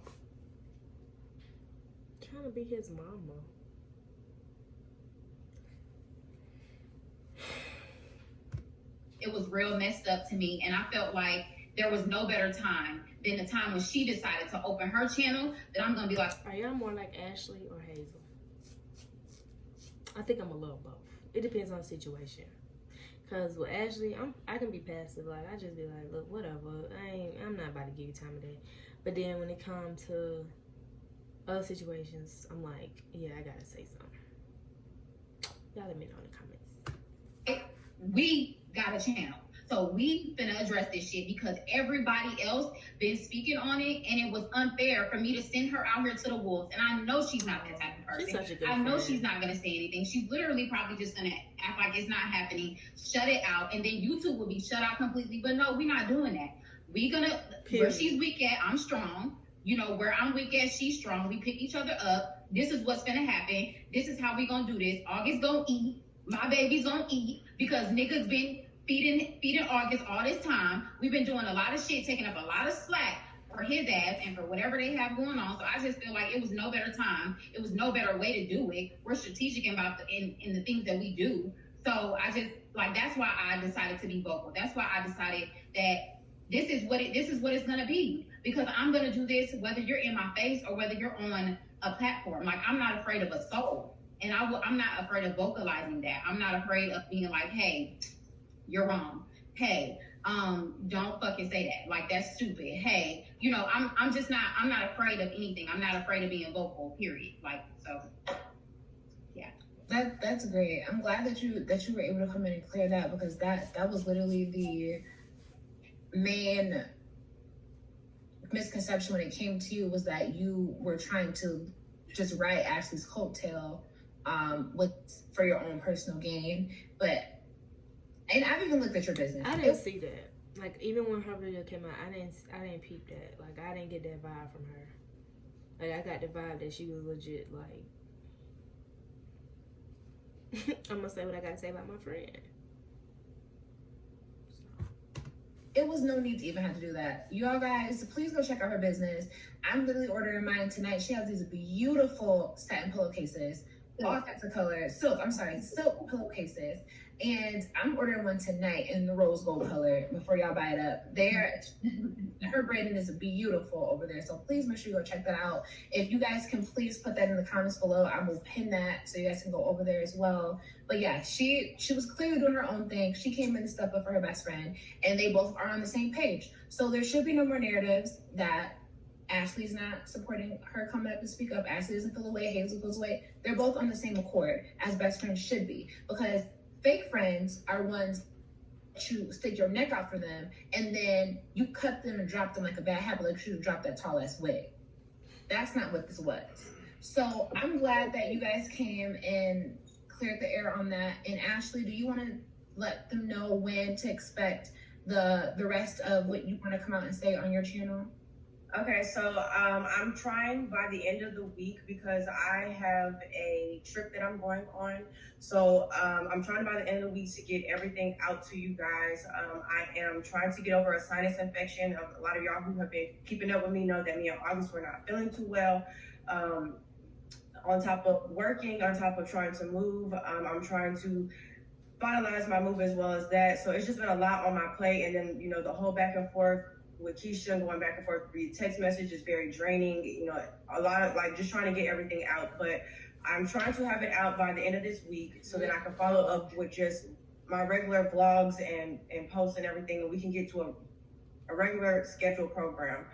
Trying to be his mama. It was real messed up to me, and I felt like there was no better time than the time when she decided to open her channel, that I'm gonna be like, are y'all more like Ashli or Hazel? I think I'm a little both. It depends on the situation. Cause with Ashli, I can be passive. Like, I just be like, look, whatever. I'm not about to give you time of day. But then when it comes to other situations, I'm like, yeah, I gotta say something. Y'all let me know in the comments. We got a channel, so we finna address this shit, because everybody else been speaking on it, and it was unfair for me to send her out here to the wolves. And I know she's not that type of person. She's such a good I know friend. She's not gonna say anything. She's literally probably just gonna act like it's not happening, shut it out, and then YouTube will be shut out completely. But no, we're not doing that. We gonna, where she's weak at, I'm strong. You know, where I'm weak at, she's strong. We pick each other up. This is what's gonna happen. This is how we gonna do this. August gonna eat. My baby's gonna eat, because niggas been feeding August all this time. We've been doing a lot of shit, taking up a lot of slack for his ass and for whatever they have going on. So I just feel like it was no better time. It was no better way to do it. We're strategic about in the things that we do. So I just, like, that's why I decided to be vocal. That's why I decided that this is what it's gonna be, because I'm gonna do this whether you're in my face or whether you're on a platform. Like, I'm not afraid of assault. And I'm not afraid of vocalizing that. I'm not afraid of being like, hey, you're wrong. Hey, don't fucking say that. Like, that's stupid. Hey, you know, I'm not afraid of anything. I'm not afraid of being vocal, period. Like, so yeah. That's great. I'm glad that you were able to come in and clear that, because that was literally the main misconception when it came to you, was that you were trying to just ride Ashley's coattail for your own personal gain. And I've even looked at your business. I didn't see that. Like, even when her video came out, I didn't peep that. Like, I didn't get that vibe from her. Like, I got the vibe that she was legit, like, I'm gonna say what I gotta say about my friend. It was no need to even have to do that. You all guys, please go check out her business. I'm literally ordering mine tonight. She has these beautiful satin pillowcases, all types of colors. Silk pillowcases. And I'm ordering one tonight in the rose gold color before y'all buy it up. Her branding is beautiful over there. So please make sure you go check that out. If you guys can please put that in the comments below, I will pin that so you guys can go over there as well. But yeah, she was clearly doing her own thing. She came in to step up for her best friend, and they both are on the same page. So there should be no more narratives that Ashley's not supporting her coming up and speak up. Ashley doesn't feel away, Hazel feels away. They're both on the same accord, as best friends should be, because fake friends are ones to stick your neck out for them, and then you cut them and drop them like a bad habit, like you should have dropped that tall ass wig. That's not what this was. So I'm glad that you guys came and cleared the air on that. And Ashley, do you want to let them know when to expect the rest of what you want to come out and say on your channel? Okay, so I'm trying by the end of the week, because I have a trip that I'm going on. So I'm trying by the end of the week to get everything out to you guys. I am trying to get over a sinus infection. A lot of y'all who have been keeping up with me know that me and August were not feeling too well. On top of working, on top of trying to move, I'm trying to finalize my move as well as that. So it's just been a lot on my plate. And then, you know, the whole back and forth with Keisha, going back and forth via text message is very draining. You know, a lot of like just trying to get everything out. But I'm trying to have it out by the end of this week so that I can follow up with just my regular vlogs and posts and everything, and we can get to a regular scheduled program.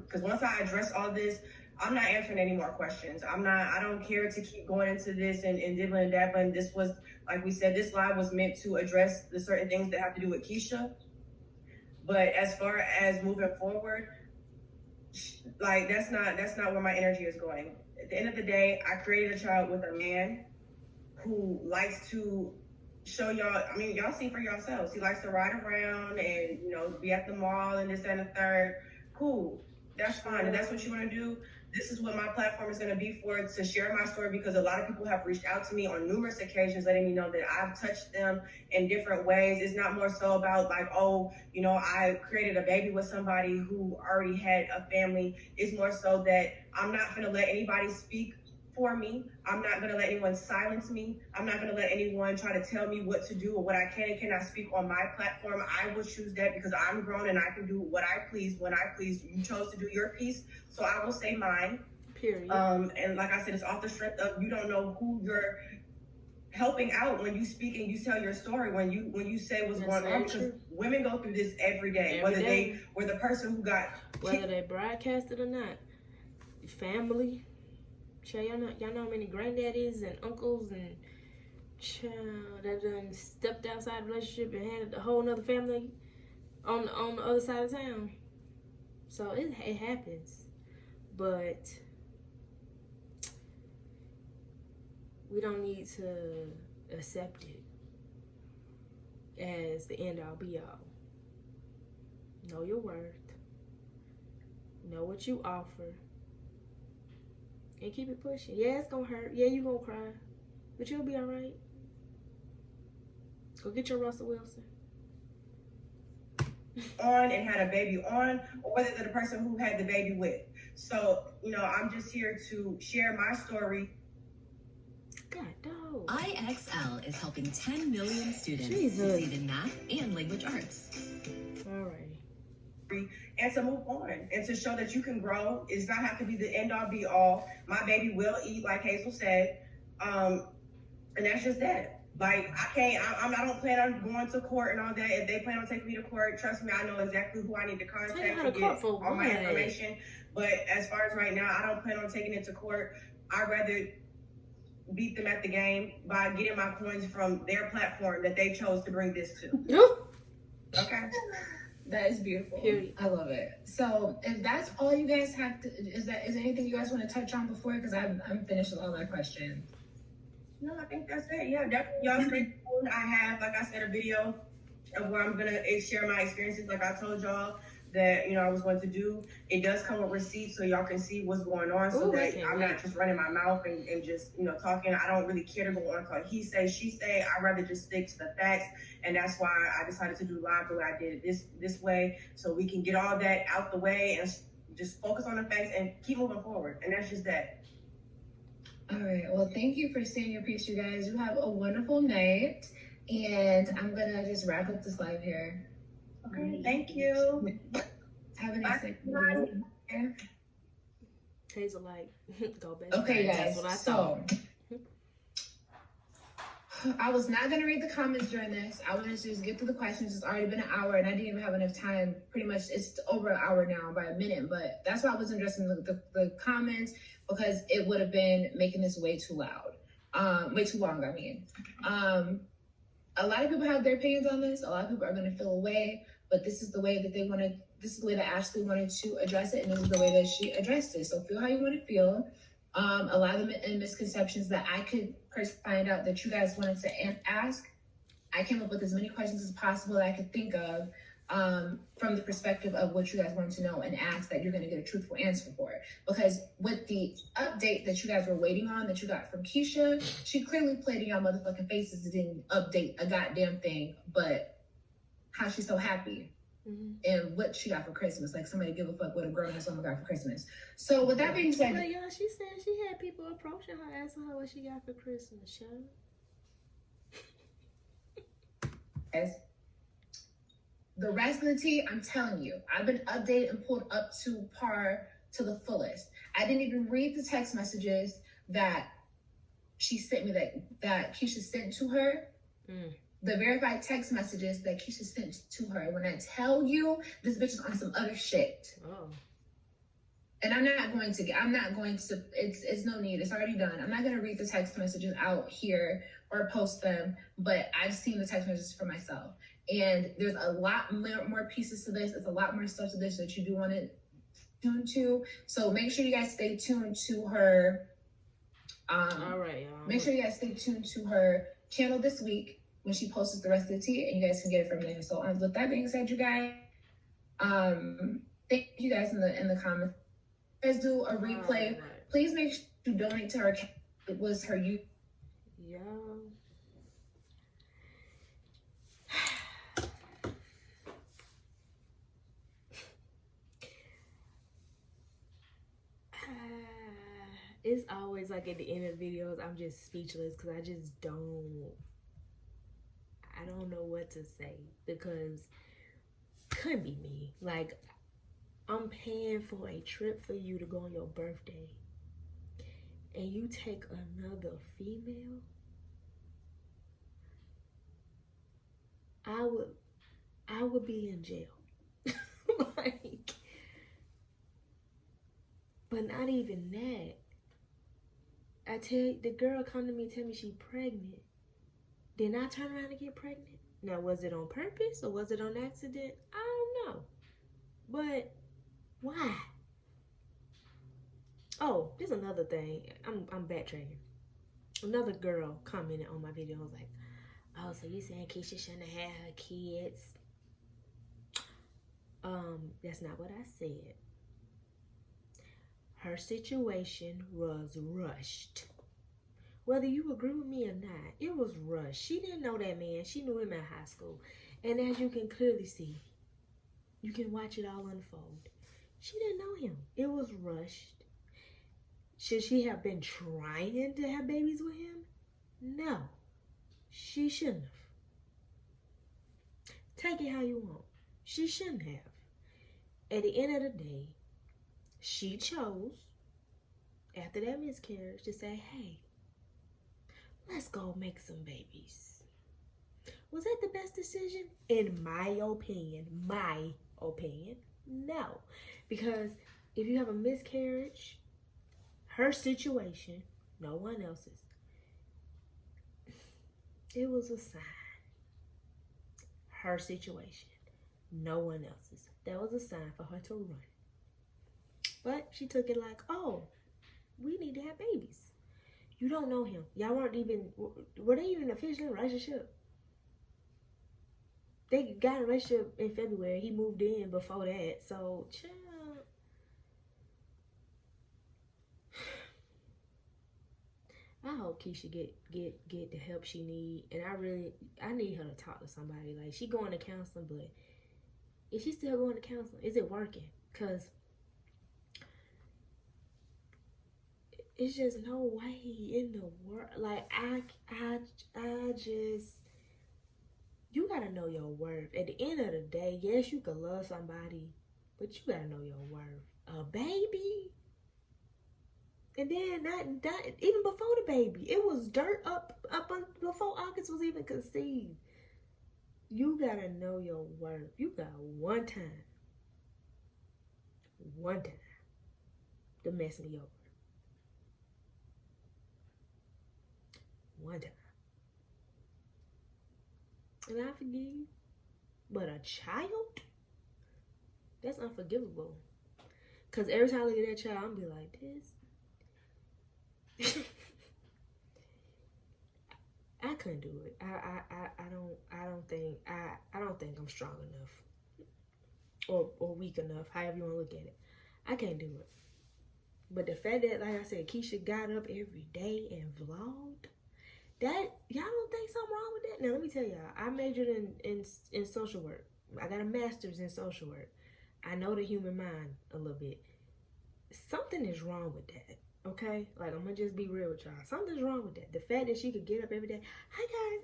Because once I address all this, I'm not answering any more questions. I don't care to keep going into this and dibbling and dabbling. This was, like we said, this live was meant to address the certain things that have to do with Keisha. But as far as moving forward, like that's not where my energy is going. At the end of the day, I created a child with a man who likes to show y'all, I mean, y'all see for yourselves. He likes to ride around and, you know, be at the mall and this and the third. Cool. That's fine. If that's what you want to do, this is what my platform is going to be for, to share my story, because a lot of people have reached out to me on numerous occasions letting me know that I've touched them in different ways. It's not more so about like, oh, you know, I created a baby with somebody who already had a family. It's more so that I'm not going to let anybody speak for me. I'm not going to let anyone silence me. I'm not going to let anyone try to tell me what to do or what I can and cannot speak on my platform. I will choose that because I'm grown and I can do what I please when I please. You chose to do your piece, so I will say mine. Period. And like I said, it's off the strength of you don't know who you're helping out when you speak and you tell your story, when you say what's going on, because women go through this every day, whether they were the person who got whether they broadcast it or not. Family. Y'all know how many granddaddies and uncles and child that done stepped outside the relationship and had a whole nother family on the other side of town. So it happens, but we don't need to accept it as the end all be all. Know your worth. Know what you offer. And keep it pushing. Yeah, it's gonna hurt. Yeah, you gonna cry. But you'll be alright. Go get your Russell Wilson. On and had a baby on, or whether they're the person who had the baby with. So, you know, I'm just here to share my story. God, dog. IXL is helping 10 million students succeed in math and language arts. Alrighty. and to move on and to show that you can grow. It's not have to be the end all be all. My baby will eat, like Hazel said, and that's just that. Like, I don't plan on going to court and all that. If they plan on taking me to court, trust me, I know exactly who I need to contact to get all my information. But as far as right now, I don't plan on taking it to court. I'd rather beat them at the game by getting my coins from their platform that they chose to bring this to. Okay. That is beautiful. Period. I love it. So if that's all you guys have to, is there anything you guys want to touch on before? Because I'm finished with all my questions. No, I think that's it. Yeah, definitely. Y'all stay tuned. I have, like I said, a video of where I'm gonna share my experiences. Like I told y'all that I was going to do. It does come with receipts, so y'all can see what's going on, so that I'm not just running my mouth and just talking. I don't really care to go on like he say, she say. I'd rather just stick to the facts, and that's why I decided to do live the way I did it this way, so we can get all that out the way and just focus on the facts and keep moving forward. And that's just that. All right. Well, thank you for saying your piece, you guys. You have a wonderful night, and I'm gonna just wrap up this live here. Okay, thank you. Have a nice night. Hazel, like, go back. Okay, guys. So I was not gonna read the comments during this. I wanted to just get through the questions. It's already been an hour, and I didn't even have enough time. Pretty much, it's over an hour now by a minute. But that's why I wasn't addressing the comments, because it would have been making this way too loud, way too long. I mean, a lot of people have their opinions on this. A lot of people are gonna feel away. But this is the way that they wanted. This is the way that Ashli wanted to address it, and this is the way that she addressed it. So feel how you want to feel. A lot of the misconceptions that I could find out that you guys wanted to ask, I came up with as many questions as possible that I could think of from the perspective of what you guys wanted to know and ask that you're going to get a truthful answer for it. Because with the update that you guys were waiting on that you got from Keisha, she clearly played in y'all motherfucking faces and didn't update a goddamn thing, but how she's so happy and what she got for Christmas. Like, somebody give a fuck what a grown-ass woman got for Christmas. So with that being said, well, y'all, she said she had people approaching her, asking her what she got for Christmas. As the rest of the tea, I'm telling you, I've been updated and pulled up to par to the fullest. I didn't even read the text messages that she sent me, that Keisha sent to her. The verified text messages that Keisha sent to her. When I tell you, this bitch is on some other shit. Oh. And I'm not going to, it's no need. It's already done. I'm not going to read the text messages out here or post them, but I've seen the text messages for myself. And there's a lot more pieces to this. There's a lot more stuff to this that you do want to tune to. So make sure you guys stay tuned to her. All right, y'all. Make sure you guys stay tuned to her channel this week when she posts the rest of the tea, and you guys can get it from there. So with that being said, you guys, thank you guys in the comments. You guys do a replay. Right. Please make sure you donate to her account. It was her youth. Yeah. It's always like at the end of videos, I'm just speechless because I don't know what to say, because couldn't be me. Like, I'm paying for a trip for you to go on your birthday, and you take another female. I would be in jail. Like, but not even that. I tell you, the girl come to me and tell me she pregnant. Then I turn around and get pregnant. Now, was it on purpose or was it on accident? I don't know. But why? Oh, there's another thing. I'm backtracking. Another girl commented on my video. I was like, oh, so you saying Keisha shouldn't have had her kids? That's not what I said. Her situation was rushed. Whether you agree with me or not, it was rushed. She didn't know that man. She knew him in high school. And as you can clearly see, you can watch it all unfold. She didn't know him. It was rushed. Should she have been trying to have babies with him? No, she shouldn't have. Take it how you want. She shouldn't have. at the end of the day, she chose, after that miscarriage, to say, hey, let's go make some babies. Was that the best decision? In my opinion, no. Because if you have a miscarriage, her situation, no one else's, it was a sign. Her situation, no one else's. That was a sign for her to run. But she took it like, oh, we need to have babies. You don't know him. Y'all weren't even, were they even officially in a relationship? They got in a relationship in February. He moved in before that. So, child. I hope Keisha get the help she need. And I need her to talk to somebody. Like, she going to counseling, but is she still going to counseling? Is it working? Because it's just no way in the world. Like, I just, you gotta know your worth. At the end of the day, yes, you could love somebody, but you gotta know your worth. A baby, and then not even before the baby, it was dirt up before August was even conceived. You gotta know your worth. You got one time to mess me over. One time. And I forgive you. But a child? That's unforgivable. Because every time I look at that child, I'm be like, this. I couldn't do it. I don't think I'm strong enough. Or weak enough, however you want to look at it. I can't do it. But the fact that, like I said, Keisha got up every day and vlogged, that, y'all don't think something wrong with that? Now, let me tell y'all, I majored in social work. I got a master's in social work. I know the human mind a little bit. Something is wrong with that, okay? Like, I'm going to just be real with y'all. Something's wrong with that. The fact that she could get up every day, hi guys,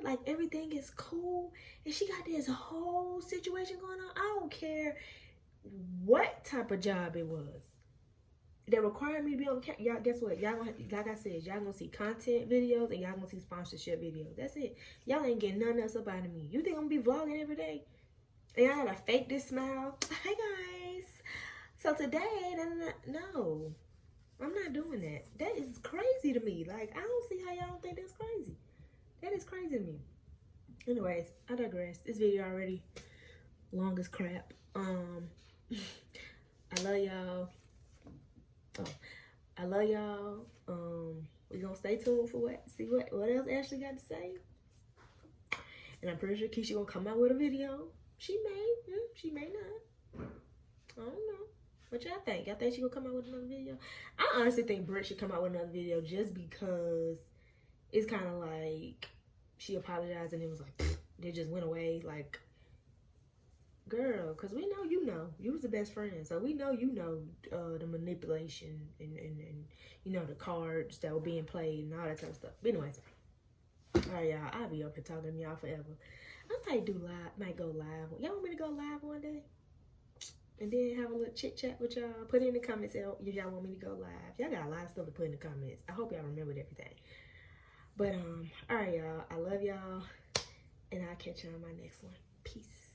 like everything is cool, and she got this whole situation going on. I don't care what type of job it was that required me to be on camera. Y'all, guess what? Y'all gonna, like I said, y'all gonna see content videos and y'all gonna see sponsorship videos. That's it. Y'all ain't getting nothing else up out of me. You think I'm gonna be vlogging every day? And y'all gotta fake this smile. Hi guys. So today, no, I'm not doing that. That is crazy to me. Like, I don't see how y'all don't think that's crazy. That is crazy to me. Anyways, I digress. This video already long as crap. I love y'all. I love y'all. We gonna stay tuned for see what else Ashley got to say. And I'm pretty sure Keisha gonna come out with a video. She may not. I don't know. What y'all think? Y'all think she gonna come out with another video? I honestly think Brett should come out with another video just because it's kind of like she apologized and it was like, they just went away. Like, girl, because we know you was the best friend, so we know the manipulation and you know the cards that were being played and all that type of stuff. But anyways, all right, y'all, I'll be up here talking to y'all forever. I might go live. Y'all want me to go live one day and then have a little chit chat with y'all? Put it in the comments if y'all want me to go live. Y'all got a lot of stuff to put in the comments. I hope y'all remembered everything. But all right, y'all, I love y'all, and I'll catch y'all on my next one. Peace.